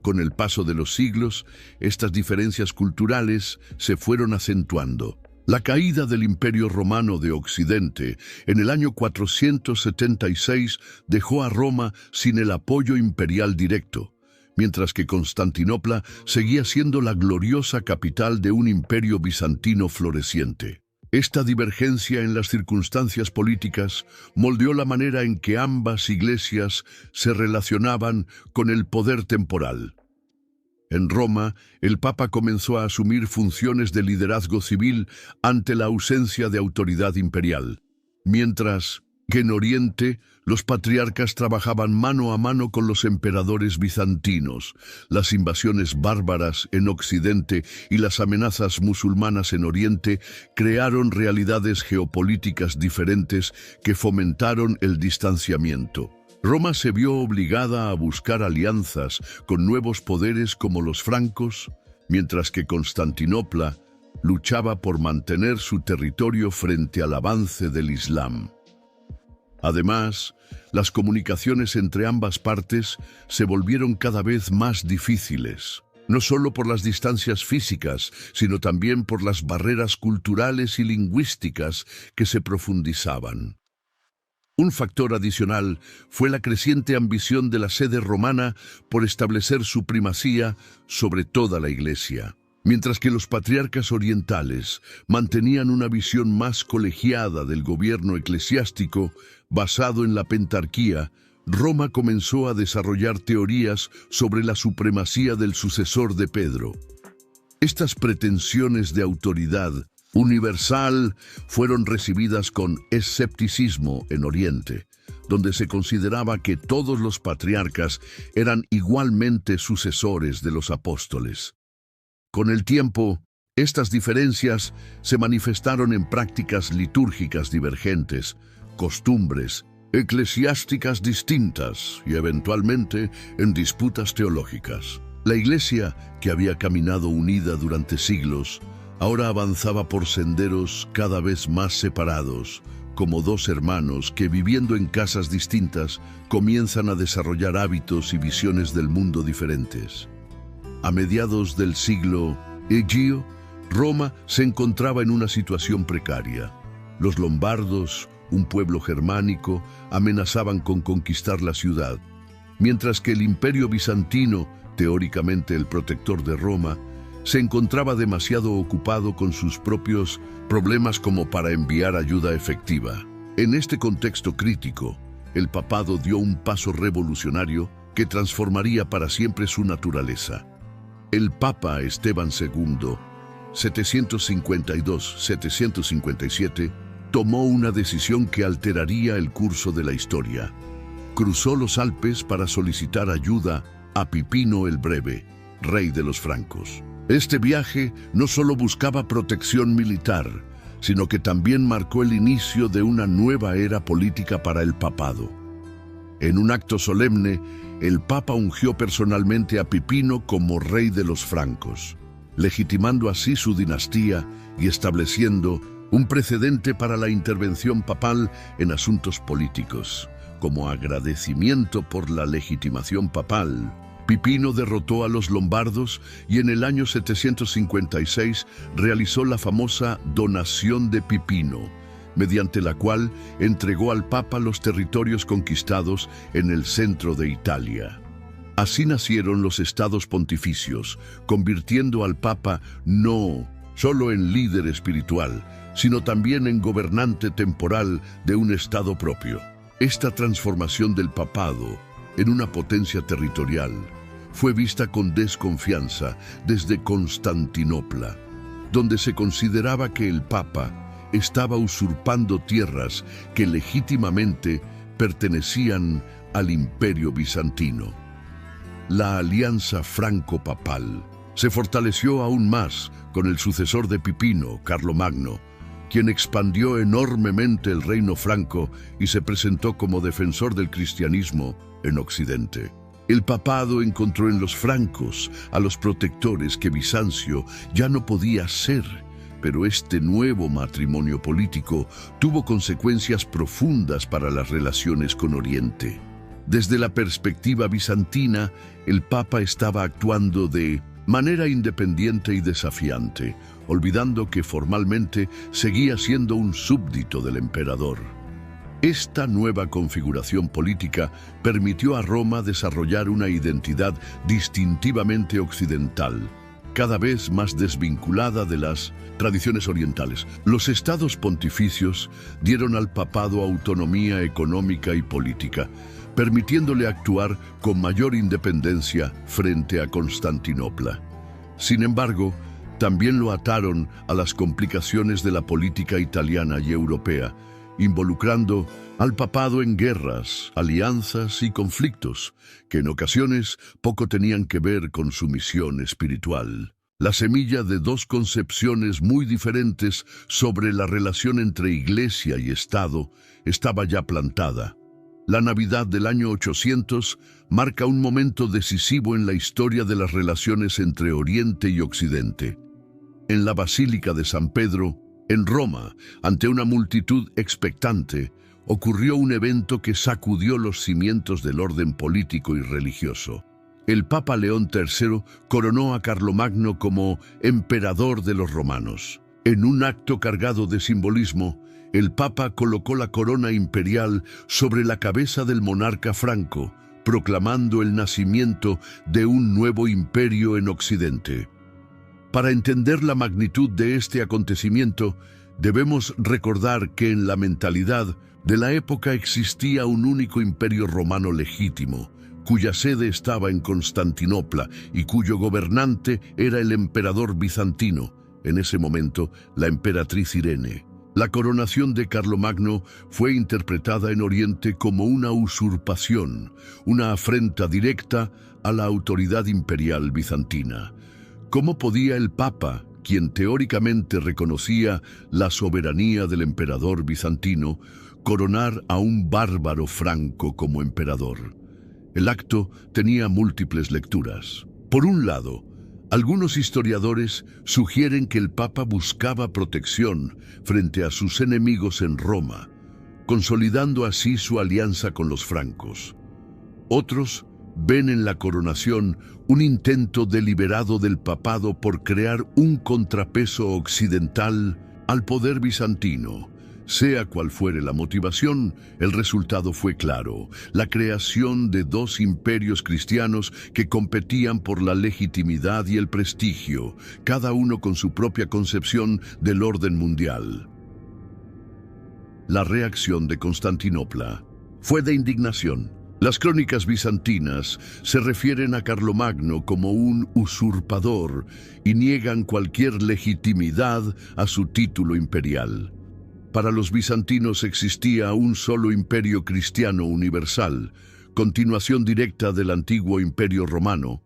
Con el paso de los siglos, estas diferencias culturales se fueron acentuando. La caída del Imperio Romano de Occidente en el año 476 dejó a Roma sin el apoyo imperial directo, mientras que Constantinopla seguía siendo la gloriosa capital de un imperio bizantino floreciente. Esta divergencia en las circunstancias políticas moldeó la manera en que ambas iglesias se relacionaban con el poder temporal. En Roma, el Papa comenzó a asumir funciones de liderazgo civil ante la ausencia de autoridad imperial, mientras que en Oriente los patriarcas trabajaban mano a mano con los emperadores bizantinos. Las invasiones bárbaras en Occidente y las amenazas musulmanas en Oriente crearon realidades geopolíticas diferentes que fomentaron el distanciamiento. Roma se vio obligada a buscar alianzas con nuevos poderes como los francos, mientras que Constantinopla luchaba por mantener su territorio frente al avance del Islam. Además, las comunicaciones entre ambas partes se volvieron cada vez más difíciles, no solo por las distancias físicas, sino también por las barreras culturales y lingüísticas que se profundizaban. Un factor adicional fue la creciente ambición de la sede romana por establecer su primacía sobre toda la Iglesia. Mientras que los patriarcas orientales mantenían una visión más colegiada del gobierno eclesiástico basado en la pentarquía, Roma comenzó a desarrollar teorías sobre la supremacía del sucesor de Pedro. Estas pretensiones de autoridad universal fueron recibidas con escepticismo en Oriente, donde se consideraba que todos los patriarcas eran igualmente sucesores de los apóstoles. Con el tiempo, estas diferencias se manifestaron en prácticas litúrgicas divergentes, costumbres eclesiásticas distintas y eventualmente en disputas teológicas. La Iglesia, que había caminado unida durante siglos, ahora avanzaba por senderos cada vez más separados, como 2 hermanos que, viviendo en casas distintas, comienzan a desarrollar hábitos y visiones del mundo diferentes. A mediados del siglo Egeo, Roma se encontraba en una situación precaria. Los lombardos, un pueblo germánico, amenazaban con conquistar la ciudad, mientras que el Imperio bizantino, teóricamente el protector de Roma, se encontraba demasiado ocupado con sus propios problemas como para enviar ayuda efectiva. En este contexto crítico, el papado dio un paso revolucionario que transformaría para siempre su naturaleza. El Papa Esteban II, 752-757, tomó una decisión que alteraría el curso de la historia. Cruzó los Alpes para solicitar ayuda a Pipino el Breve, rey de los francos. Este viaje no solo buscaba protección militar, sino que también marcó el inicio de una nueva era política para el papado. En un acto solemne, el Papa ungió personalmente a Pipino como rey de los francos, legitimando así su dinastía y estableciendo un precedente para la intervención papal en asuntos políticos. Como agradecimiento por la legitimación papal, Pipino derrotó a los lombardos y en el año 756 realizó la famosa donación de Pipino, mediante la cual entregó al Papa los territorios conquistados en el centro de Italia. Así nacieron los estados pontificios, convirtiendo al Papa no solo en líder espiritual, sino también en gobernante temporal de un estado propio. Esta transformación del papado en una potencia territorial fue vista con desconfianza desde Constantinopla, donde se consideraba que el Papa estaba usurpando tierras que legítimamente pertenecían al Imperio Bizantino. La alianza franco-papal se fortaleció aún más con el sucesor de Pipino, Carlomagno, quien expandió enormemente el reino franco y se presentó como defensor del cristianismo en Occidente. El papado encontró en los francos a los protectores que Bizancio ya no podía ser, pero este nuevo matrimonio político tuvo consecuencias profundas para las relaciones con Oriente. Desde la perspectiva bizantina, el Papa estaba actuando de manera independiente y desafiante, olvidando que formalmente seguía siendo un súbdito del emperador. Esta nueva configuración política permitió a Roma desarrollar una identidad distintivamente occidental, cada vez más desvinculada de las tradiciones orientales. Los estados pontificios dieron al papado autonomía económica y política, permitiéndole actuar con mayor independencia frente a Constantinopla. Sin embargo, también lo ataron a las complicaciones de la política italiana y europea, involucrando al papado en guerras, alianzas y conflictos, que en ocasiones poco tenían que ver con su misión espiritual. La semilla de dos concepciones muy diferentes sobre la relación entre Iglesia y Estado estaba ya plantada. La Navidad del año 800 marca un momento decisivo en la historia de las relaciones entre Oriente y Occidente. En la Basílica de San Pedro, en Roma, ante una multitud expectante, ocurrió un evento que sacudió los cimientos del orden político y religioso. El Papa León III coronó a Carlomagno como emperador de los romanos. En un acto cargado de simbolismo, el Papa colocó la corona imperial sobre la cabeza del monarca franco, proclamando el nacimiento de un nuevo imperio en Occidente. Para entender la magnitud de este acontecimiento, debemos recordar que en la mentalidad de la época existía un único imperio romano legítimo, cuya sede estaba en Constantinopla y cuyo gobernante era el emperador bizantino, en ese momento la emperatriz Irene. La coronación de Carlomagno fue interpretada en Oriente como una usurpación, una afrenta directa a la autoridad imperial bizantina. ¿Cómo podía el Papa, quien teóricamente reconocía la soberanía del emperador bizantino, coronar a un bárbaro franco como emperador? El acto tenía múltiples lecturas. Por un lado, algunos historiadores sugieren que el Papa buscaba protección frente a sus enemigos en Roma, consolidando así su alianza con los francos. Otros ven en la coronación un intento deliberado del papado por crear un contrapeso occidental al poder bizantino. Sea cual fuere la motivación, el resultado fue claro: la creación de dos imperios cristianos que competían por la legitimidad y el prestigio, cada uno con su propia concepción del orden mundial. La reacción de Constantinopla fue de indignación. Las crónicas bizantinas se refieren a Carlomagno como un usurpador y niegan cualquier legitimidad a su título imperial. Para los bizantinos existía un solo imperio cristiano universal, continuación directa del antiguo imperio romano,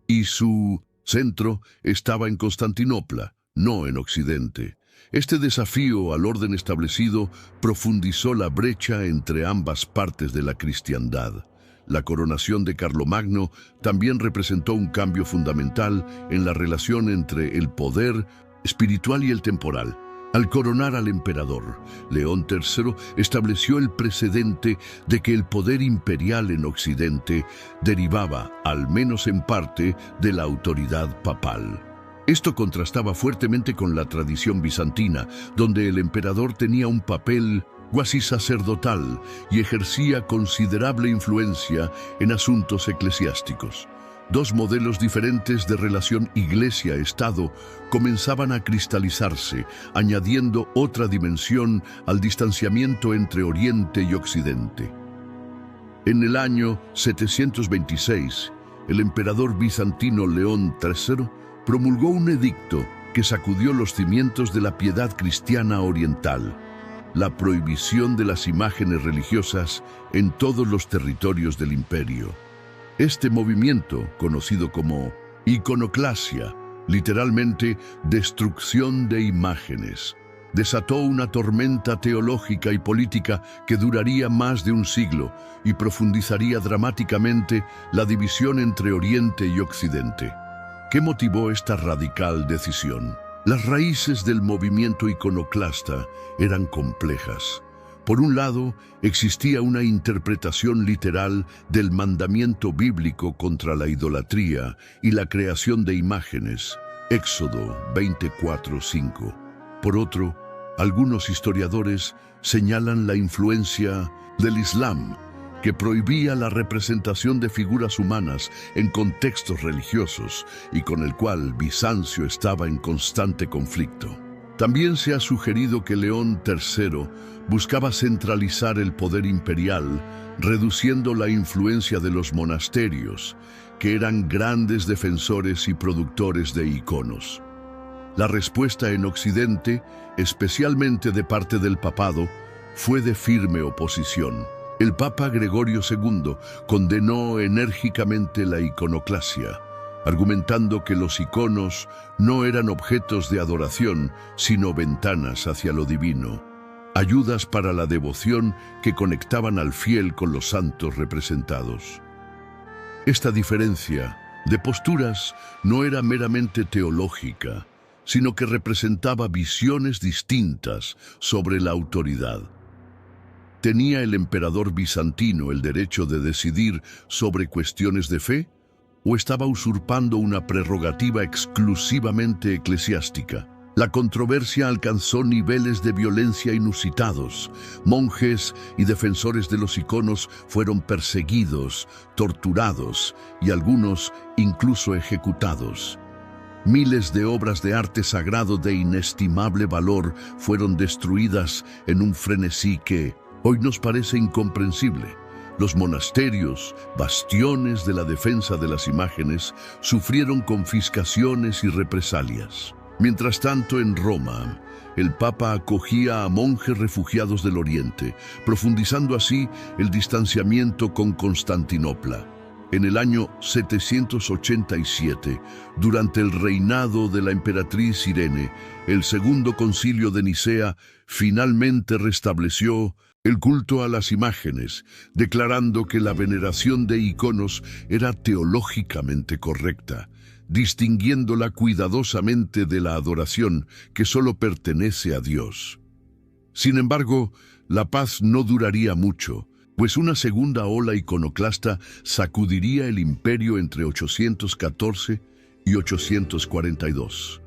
y su centro estaba en Constantinopla, no en Occidente. Este desafío al orden establecido profundizó la brecha entre ambas partes de la cristiandad. La coronación de Carlomagno también representó un cambio fundamental en la relación entre el poder espiritual y el temporal. Al coronar al emperador, León III estableció el precedente de que el poder imperial en Occidente derivaba, al menos en parte, de la autoridad papal. Esto contrastaba fuertemente con la tradición bizantina, donde el emperador tenía un papel cuasi sacerdotal y ejercía considerable influencia en asuntos eclesiásticos. Dos modelos diferentes de relación iglesia-estado comenzaban a cristalizarse, añadiendo otra dimensión al distanciamiento entre Oriente y Occidente. En el año 726, el emperador bizantino León III promulgó un edicto que sacudió los cimientos de la piedad cristiana oriental: la prohibición de las imágenes religiosas en todos los territorios del imperio. Este movimiento, conocido como iconoclasia, literalmente destrucción de imágenes, desató una tormenta teológica y política que duraría más de un siglo y profundizaría dramáticamente la división entre Oriente y Occidente. ¿Qué motivó esta radical decisión? Las raíces del movimiento iconoclasta eran complejas. Por un lado, existía una interpretación literal del mandamiento bíblico contra la idolatría y la creación de imágenes, Éxodo 24:5. Por otro, algunos historiadores señalan la influencia del Islam, que prohibía la representación de figuras humanas en contextos religiosos y con el cual Bizancio estaba en constante conflicto. También se ha sugerido que León III buscaba centralizar el poder imperial, reduciendo la influencia de los monasterios, que eran grandes defensores y productores de iconos. La respuesta en Occidente, especialmente de parte del papado, fue de firme oposición. El Papa Gregorio II condenó enérgicamente la iconoclasia, argumentando que los iconos no eran objetos de adoración, sino ventanas hacia lo divino, ayudas para la devoción que conectaban al fiel con los santos representados. Esta diferencia de posturas no era meramente teológica, sino que representaba visiones distintas sobre la autoridad. ¿Tenía el emperador bizantino el derecho de decidir sobre cuestiones de fe? ¿O estaba usurpando una prerrogativa exclusivamente eclesiástica? La controversia alcanzó niveles de violencia inusitados. Monjes y defensores de los iconos fueron perseguidos, torturados y algunos incluso ejecutados. Miles de obras de arte sagrado de inestimable valor fueron destruidas en un frenesí que hoy nos parece incomprensible. Los monasterios, bastiones de la defensa de las imágenes, sufrieron confiscaciones y represalias. Mientras tanto, en Roma, el Papa acogía a monjes refugiados del Oriente, profundizando así el distanciamiento con Constantinopla. En el año 787, durante el reinado de la emperatriz Irene, el Segundo Concilio de Nicea finalmente restableció el culto a las imágenes, declarando que la veneración de iconos era teológicamente correcta, distinguiéndola cuidadosamente de la adoración que solo pertenece a Dios. Sin embargo, la paz no duraría mucho, pues una segunda ola iconoclasta sacudiría el imperio entre 814 y 842.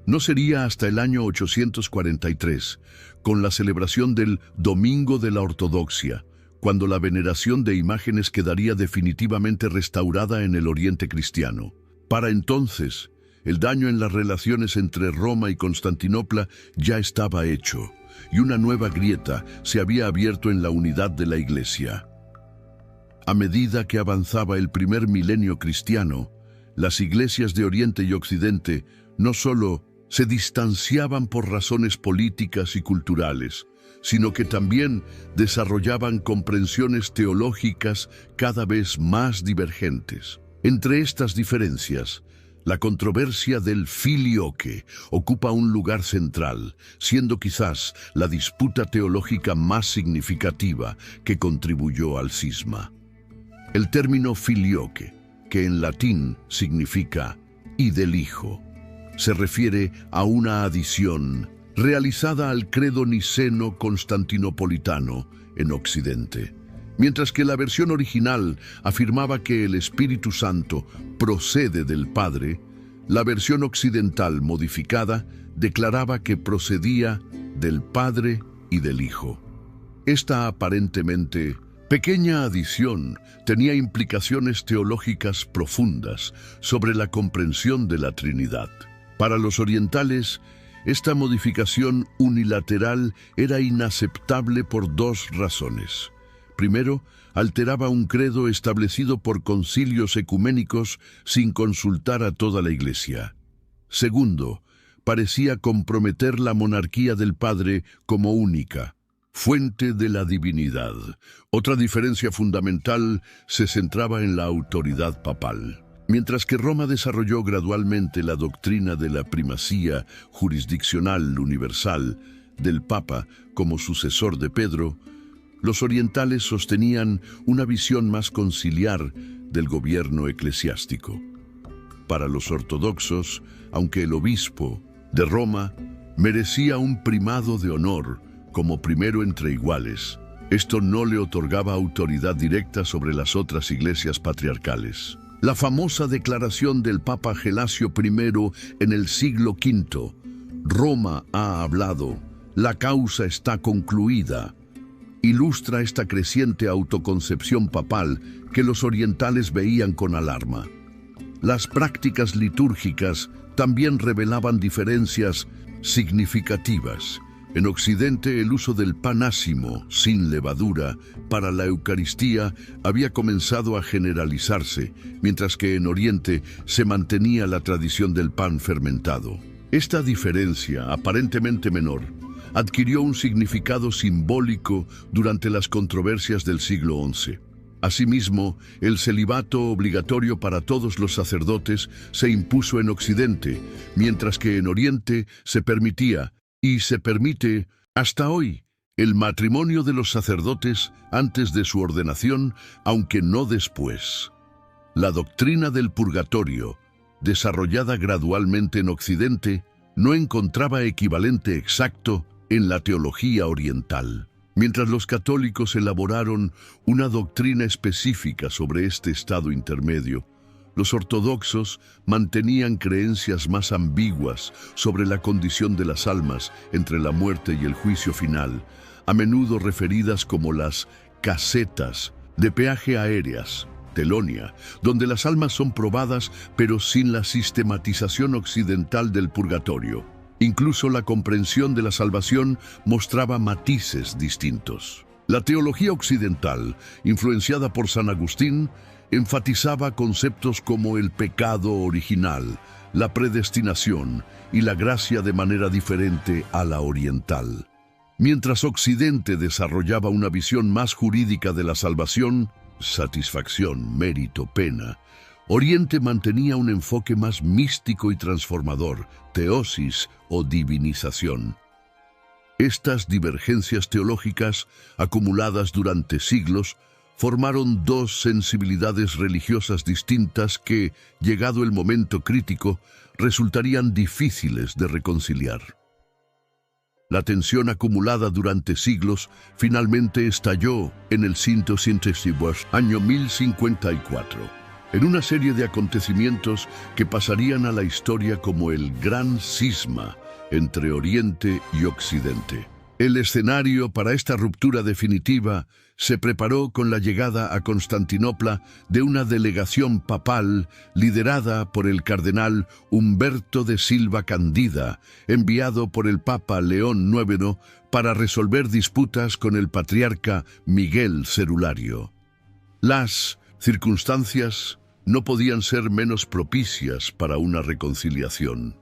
No sería hasta el año 843, con la celebración del Domingo de la Ortodoxia, cuando la veneración de imágenes quedaría definitivamente restaurada en el Oriente cristiano. Para entonces, el daño en las relaciones entre Roma y Constantinopla ya estaba hecho, y una nueva grieta se había abierto en la unidad de la Iglesia. A medida que avanzaba el primer milenio cristiano, las iglesias de Oriente y Occidente no solo se distanciaban por razones políticas y culturales, sino que también desarrollaban comprensiones teológicas cada vez más divergentes. Entre estas diferencias, La controversia del filioque ocupa un lugar central, siendo quizás la disputa teológica más significativa que contribuyó al cisma. El término filioque, que en latín significa «y del Hijo», se refiere a una adición realizada al credo niceno-constantinopolitano en Occidente. Mientras que la versión original afirmaba que el Espíritu Santo procede del Padre, la versión occidental modificada declaraba que procedía del Padre y del Hijo. Esta aparentemente pequeña adición tenía implicaciones teológicas profundas sobre la comprensión de la Trinidad. Para los orientales, esta modificación unilateral era inaceptable por dos razones. Primero, alteraba un credo establecido por concilios ecuménicos sin consultar a toda la Iglesia. Segundo, parecía comprometer la monarquía del Padre como única, fuente de la divinidad. Otra diferencia fundamental se centraba en la autoridad papal. Mientras que Roma desarrolló gradualmente la doctrina de la primacía jurisdiccional universal del Papa como sucesor de Pedro, los orientales sostenían una visión más conciliar del gobierno eclesiástico. Para los ortodoxos, aunque el obispo de Roma merecía un primado de honor como primero entre iguales, esto no le otorgaba autoridad directa sobre las otras iglesias patriarcales. La famosa declaración del Papa Gelasio I en el siglo V, «Roma ha hablado, la causa está concluida», ilustra esta creciente autoconcepción papal que los orientales veían con alarma. Las prácticas litúrgicas también revelaban diferencias significativas. En Occidente, el uso del pan ácimo, sin levadura, para la Eucaristía había comenzado a generalizarse, mientras que en Oriente se mantenía la tradición del pan fermentado. Esta diferencia, aparentemente menor, adquirió un significado simbólico durante las controversias del siglo XI. Asimismo, el celibato obligatorio para todos los sacerdotes se impuso en Occidente, mientras que en Oriente se permitía, y se permite hasta hoy, el matrimonio de los sacerdotes antes de su ordenación, aunque no después. La doctrina del purgatorio, desarrollada gradualmente en Occidente, no encontraba equivalente exacto en la teología oriental. Mientras los católicos elaboraron una doctrina específica sobre este estado intermedio, los ortodoxos mantenían creencias más ambiguas sobre la condición de las almas entre la muerte y el juicio final, a menudo referidas como las casetas de peaje aéreas, telonia, donde las almas son probadas pero sin la sistematización occidental del purgatorio. Incluso la comprensión de la salvación mostraba matices distintos. La teología occidental, influenciada por San Agustín, enfatizaba conceptos como el pecado original, la predestinación y la gracia de manera diferente a la oriental. Mientras Occidente desarrollaba una visión más jurídica de la salvación, satisfacción, mérito, pena, Oriente mantenía un enfoque más místico y transformador, teosis o divinización. Estas divergencias teológicas, acumuladas durante siglos, formaron dos sensibilidades religiosas distintas que, llegado el momento crítico, resultarían difíciles de reconciliar. La tensión acumulada durante siglos finalmente estalló en el 152 año 1054. En una serie de acontecimientos que pasarían a la historia como el Gran Cisma entre Oriente y Occidente. El escenario para esta ruptura definitiva se preparó con la llegada a Constantinopla de una delegación papal liderada por el cardenal Humberto de Silva Candida, enviado por el Papa León IX para resolver disputas con el patriarca Miguel Cerulario. Las circunstancias no podían ser menos propicias para una reconciliación.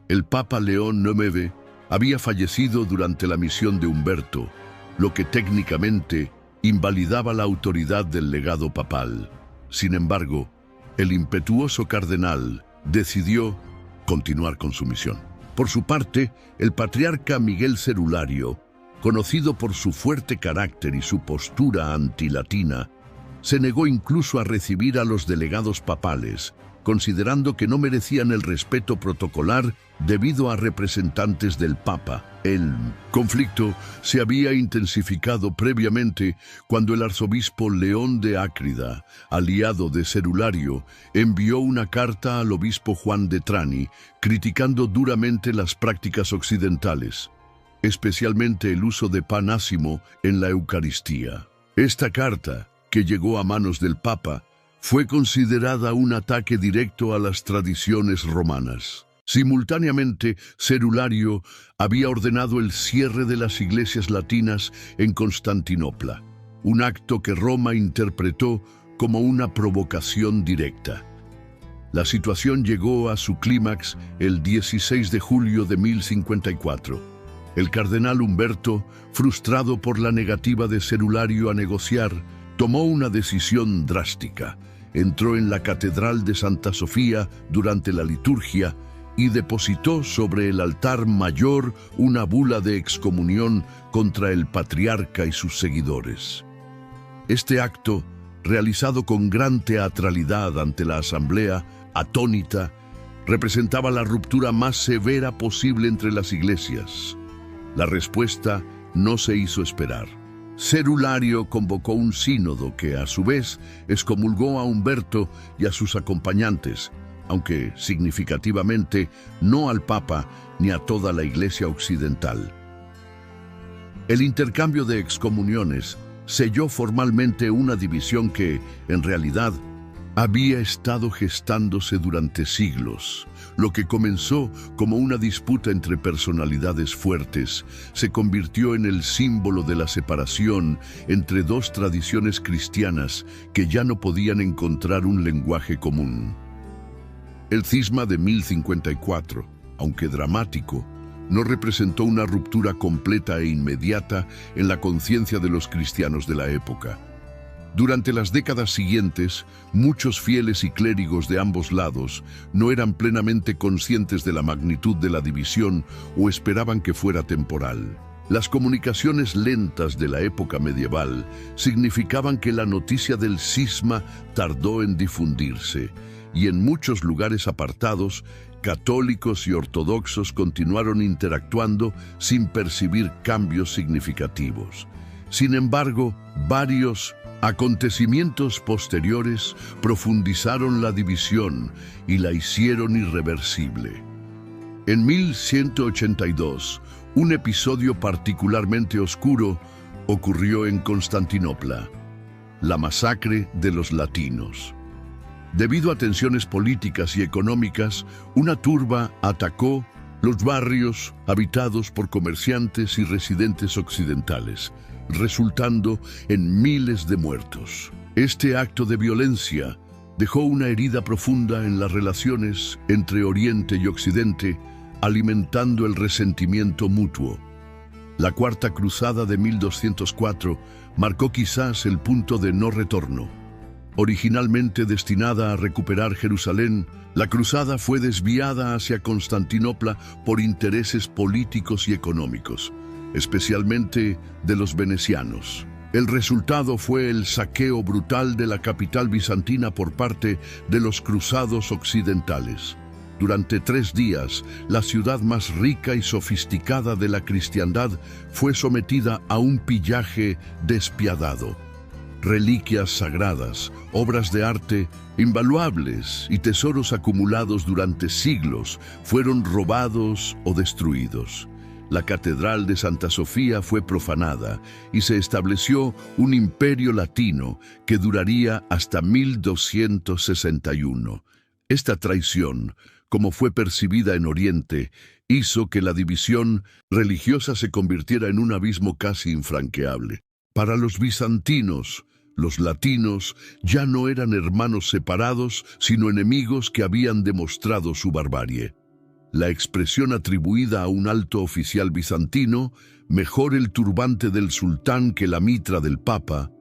El Papa León IX había fallecido durante la misión de Humberto, lo que técnicamente invalidaba la autoridad del legado papal. Sin embargo, el impetuoso cardenal decidió continuar con su misión. Por su parte, el patriarca Miguel Cerulario, conocido por su fuerte carácter y su postura antilatina, se negó incluso a recibir a los delegados papales, considerando que no merecían el respeto protocolar debido a representantes del Papa. El conflicto se había intensificado previamente cuando el arzobispo León de Ácrida, aliado de Cerulario, envió una carta al obispo Juan de Trani, criticando duramente las prácticas occidentales, especialmente el uso de pan ácimo en la Eucaristía. Esta carta, que llegó a manos del Papa, fue considerada un ataque directo a las tradiciones romanas. Simultáneamente, Cerulario había ordenado el cierre de las iglesias latinas en Constantinopla, un acto que Roma interpretó como una provocación directa. La situación llegó a su clímax el 16 de julio de 1054. El cardenal Humberto, frustrado por la negativa de Cerulario a negociar, tomó una decisión drástica. Entró en la Catedral de Santa Sofía durante la liturgia y depositó sobre el altar mayor una bula de excomunión contra el patriarca y sus seguidores. Este acto, realizado con gran teatralidad ante la asamblea atónita, representaba la ruptura más severa posible entre las iglesias. La respuesta no se hizo esperar. Cerulario convocó un sínodo que, a su vez, excomulgó a Humberto y a sus acompañantes, aunque significativamente no al Papa ni a toda la Iglesia occidental. El intercambio de excomuniones selló formalmente una división que, en realidad, había estado gestándose durante siglos. Lo que comenzó como una disputa entre personalidades fuertes se convirtió en el símbolo de la separación entre dos tradiciones cristianas que ya no podían encontrar un lenguaje común. El cisma de 1054, aunque dramático, no representó una ruptura completa e inmediata en la conciencia de los cristianos de la época. Durante las décadas siguientes, muchos fieles y clérigos de ambos lados no eran plenamente conscientes de la magnitud de la división o esperaban que fuera temporal. Las comunicaciones lentas de la época medieval significaban que la noticia del cisma tardó en difundirse, y en muchos lugares apartados, católicos y ortodoxos continuaron interactuando sin percibir cambios significativos. Sin embargo, varios acontecimientos posteriores profundizaron la división y la hicieron irreversible. En 1182, un episodio particularmente oscuro ocurrió en Constantinopla: la masacre de los latinos. Debido a tensiones políticas y económicas, una turba atacó los barrios habitados por comerciantes y residentes occidentales, resultando en miles de muertos. Este acto de violencia dejó una herida profunda en las relaciones entre Oriente y Occidente, alimentando el resentimiento mutuo. La Cuarta Cruzada de 1204 marcó quizás el punto de no retorno. Originalmente destinada a recuperar Jerusalén, la cruzada fue desviada hacia Constantinopla por intereses políticos y económicos, especialmente de los venecianos. El resultado fue el saqueo brutal de la capital bizantina por parte de los cruzados occidentales. Durante 3 días, la ciudad más rica y sofisticada de la cristiandad fue sometida a un pillaje despiadado. Reliquias sagradas, obras de arte invaluables y tesoros acumulados durante siglos fueron robados o destruidos. La Catedral de Santa Sofía fue profanada y se estableció un imperio latino que duraría hasta 1261. Esta traición, como fue percibida en Oriente, hizo que la división religiosa se convirtiera en un abismo casi infranqueable. Para los bizantinos, los latinos ya no eran hermanos separados, sino enemigos que habían demostrado su barbarie. La expresión atribuida a un alto oficial bizantino, mejor el turbante del sultán que la mitra del papa,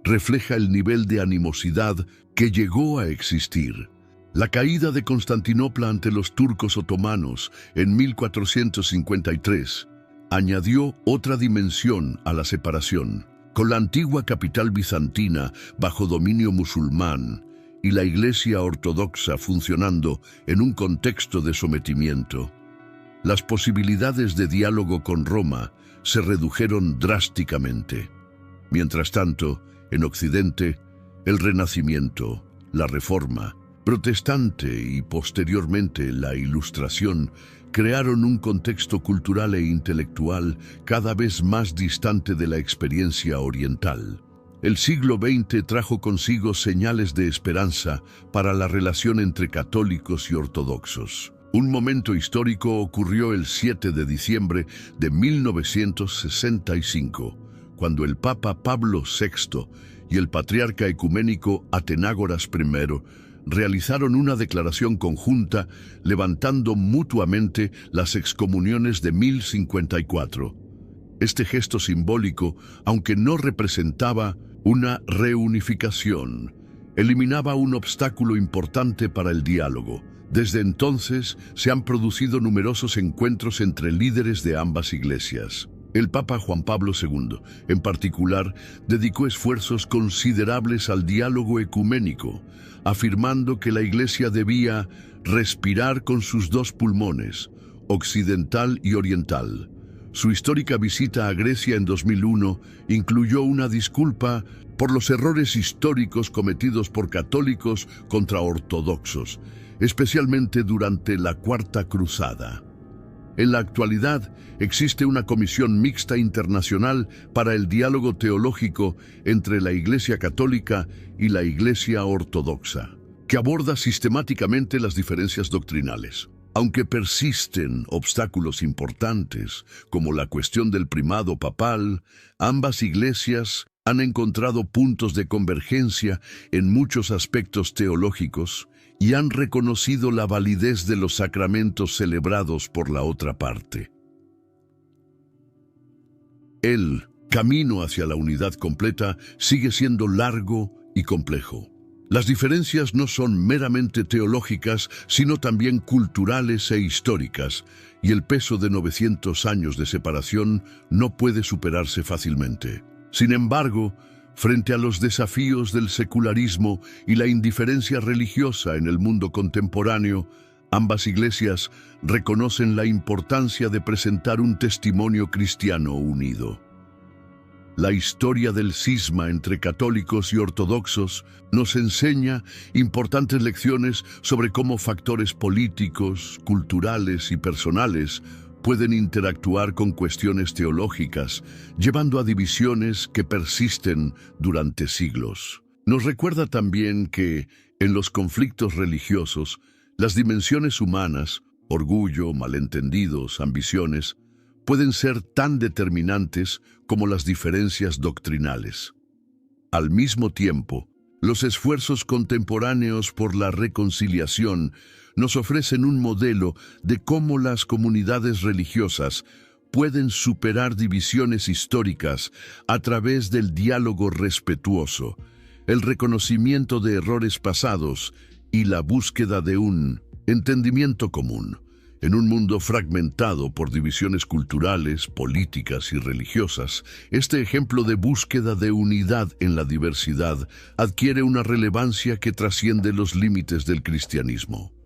refleja el nivel de animosidad que llegó a existir. La caída de Constantinopla ante los turcos otomanos en 1453 añadió otra dimensión a la separación. Con la antigua capital bizantina bajo dominio musulmán y la Iglesia ortodoxa funcionando en un contexto de sometimiento, las posibilidades de diálogo con Roma se redujeron drásticamente. Mientras tanto, en Occidente, el Renacimiento, la Reforma protestante y posteriormente la Ilustración crearon un contexto cultural e intelectual cada vez más distante de la experiencia oriental. El siglo XX trajo consigo señales de esperanza para la relación entre católicos y ortodoxos. Un momento histórico ocurrió el 7 de diciembre de 1965, cuando el Papa Pablo VI y el patriarca ecuménico Atenágoras I realizaron una declaración conjunta levantando mutuamente las excomuniones de 1054. Este gesto simbólico, aunque no representaba una reunificación, eliminaba un obstáculo importante para el diálogo. Desde entonces se han producido numerosos encuentros entre líderes de ambas iglesias. El Papa Juan Pablo II, en particular, dedicó esfuerzos considerables al diálogo ecuménico, afirmando que la Iglesia debía respirar con sus dos pulmones, occidental y oriental. Su histórica visita a Grecia en 2001 incluyó una disculpa por los errores históricos cometidos por católicos contra ortodoxos, especialmente durante la Cuarta Cruzada. En la actualidad, existe una comisión mixta internacional para el diálogo teológico entre la Iglesia Católica y la Iglesia Ortodoxa, que aborda sistemáticamente las diferencias doctrinales. Aunque persisten obstáculos importantes, como la cuestión del primado papal, ambas iglesias han encontrado puntos de convergencia en muchos aspectos teológicos y han reconocido la validez de los sacramentos celebrados por la otra parte. El camino hacia la unidad completa sigue siendo largo y complejo. Las diferencias no son meramente teológicas, sino también culturales e históricas, y el peso de 900 años de separación no puede superarse fácilmente. Sin embargo, frente a los desafíos del secularismo y la indiferencia religiosa en el mundo contemporáneo, ambas iglesias reconocen la importancia de presentar un testimonio cristiano unido. La historia del cisma entre católicos y ortodoxos nos enseña importantes lecciones sobre cómo factores políticos, culturales y personales pueden interactuar con cuestiones teológicas, llevando a divisiones que persisten durante siglos. Nos recuerda también que, en los conflictos religiosos, las dimensiones humanas, orgullo, malentendidos, ambiciones, pueden ser tan determinantes como las diferencias doctrinales. Al mismo tiempo, los esfuerzos contemporáneos por la reconciliación nos ofrecen un modelo de cómo las comunidades religiosas pueden superar divisiones históricas a través del diálogo respetuoso, el reconocimiento de errores pasados y la búsqueda de un entendimiento común. En un mundo fragmentado por divisiones culturales, políticas y religiosas, este ejemplo de búsqueda de unidad en la diversidad adquiere una relevancia que trasciende los límites del cristianismo.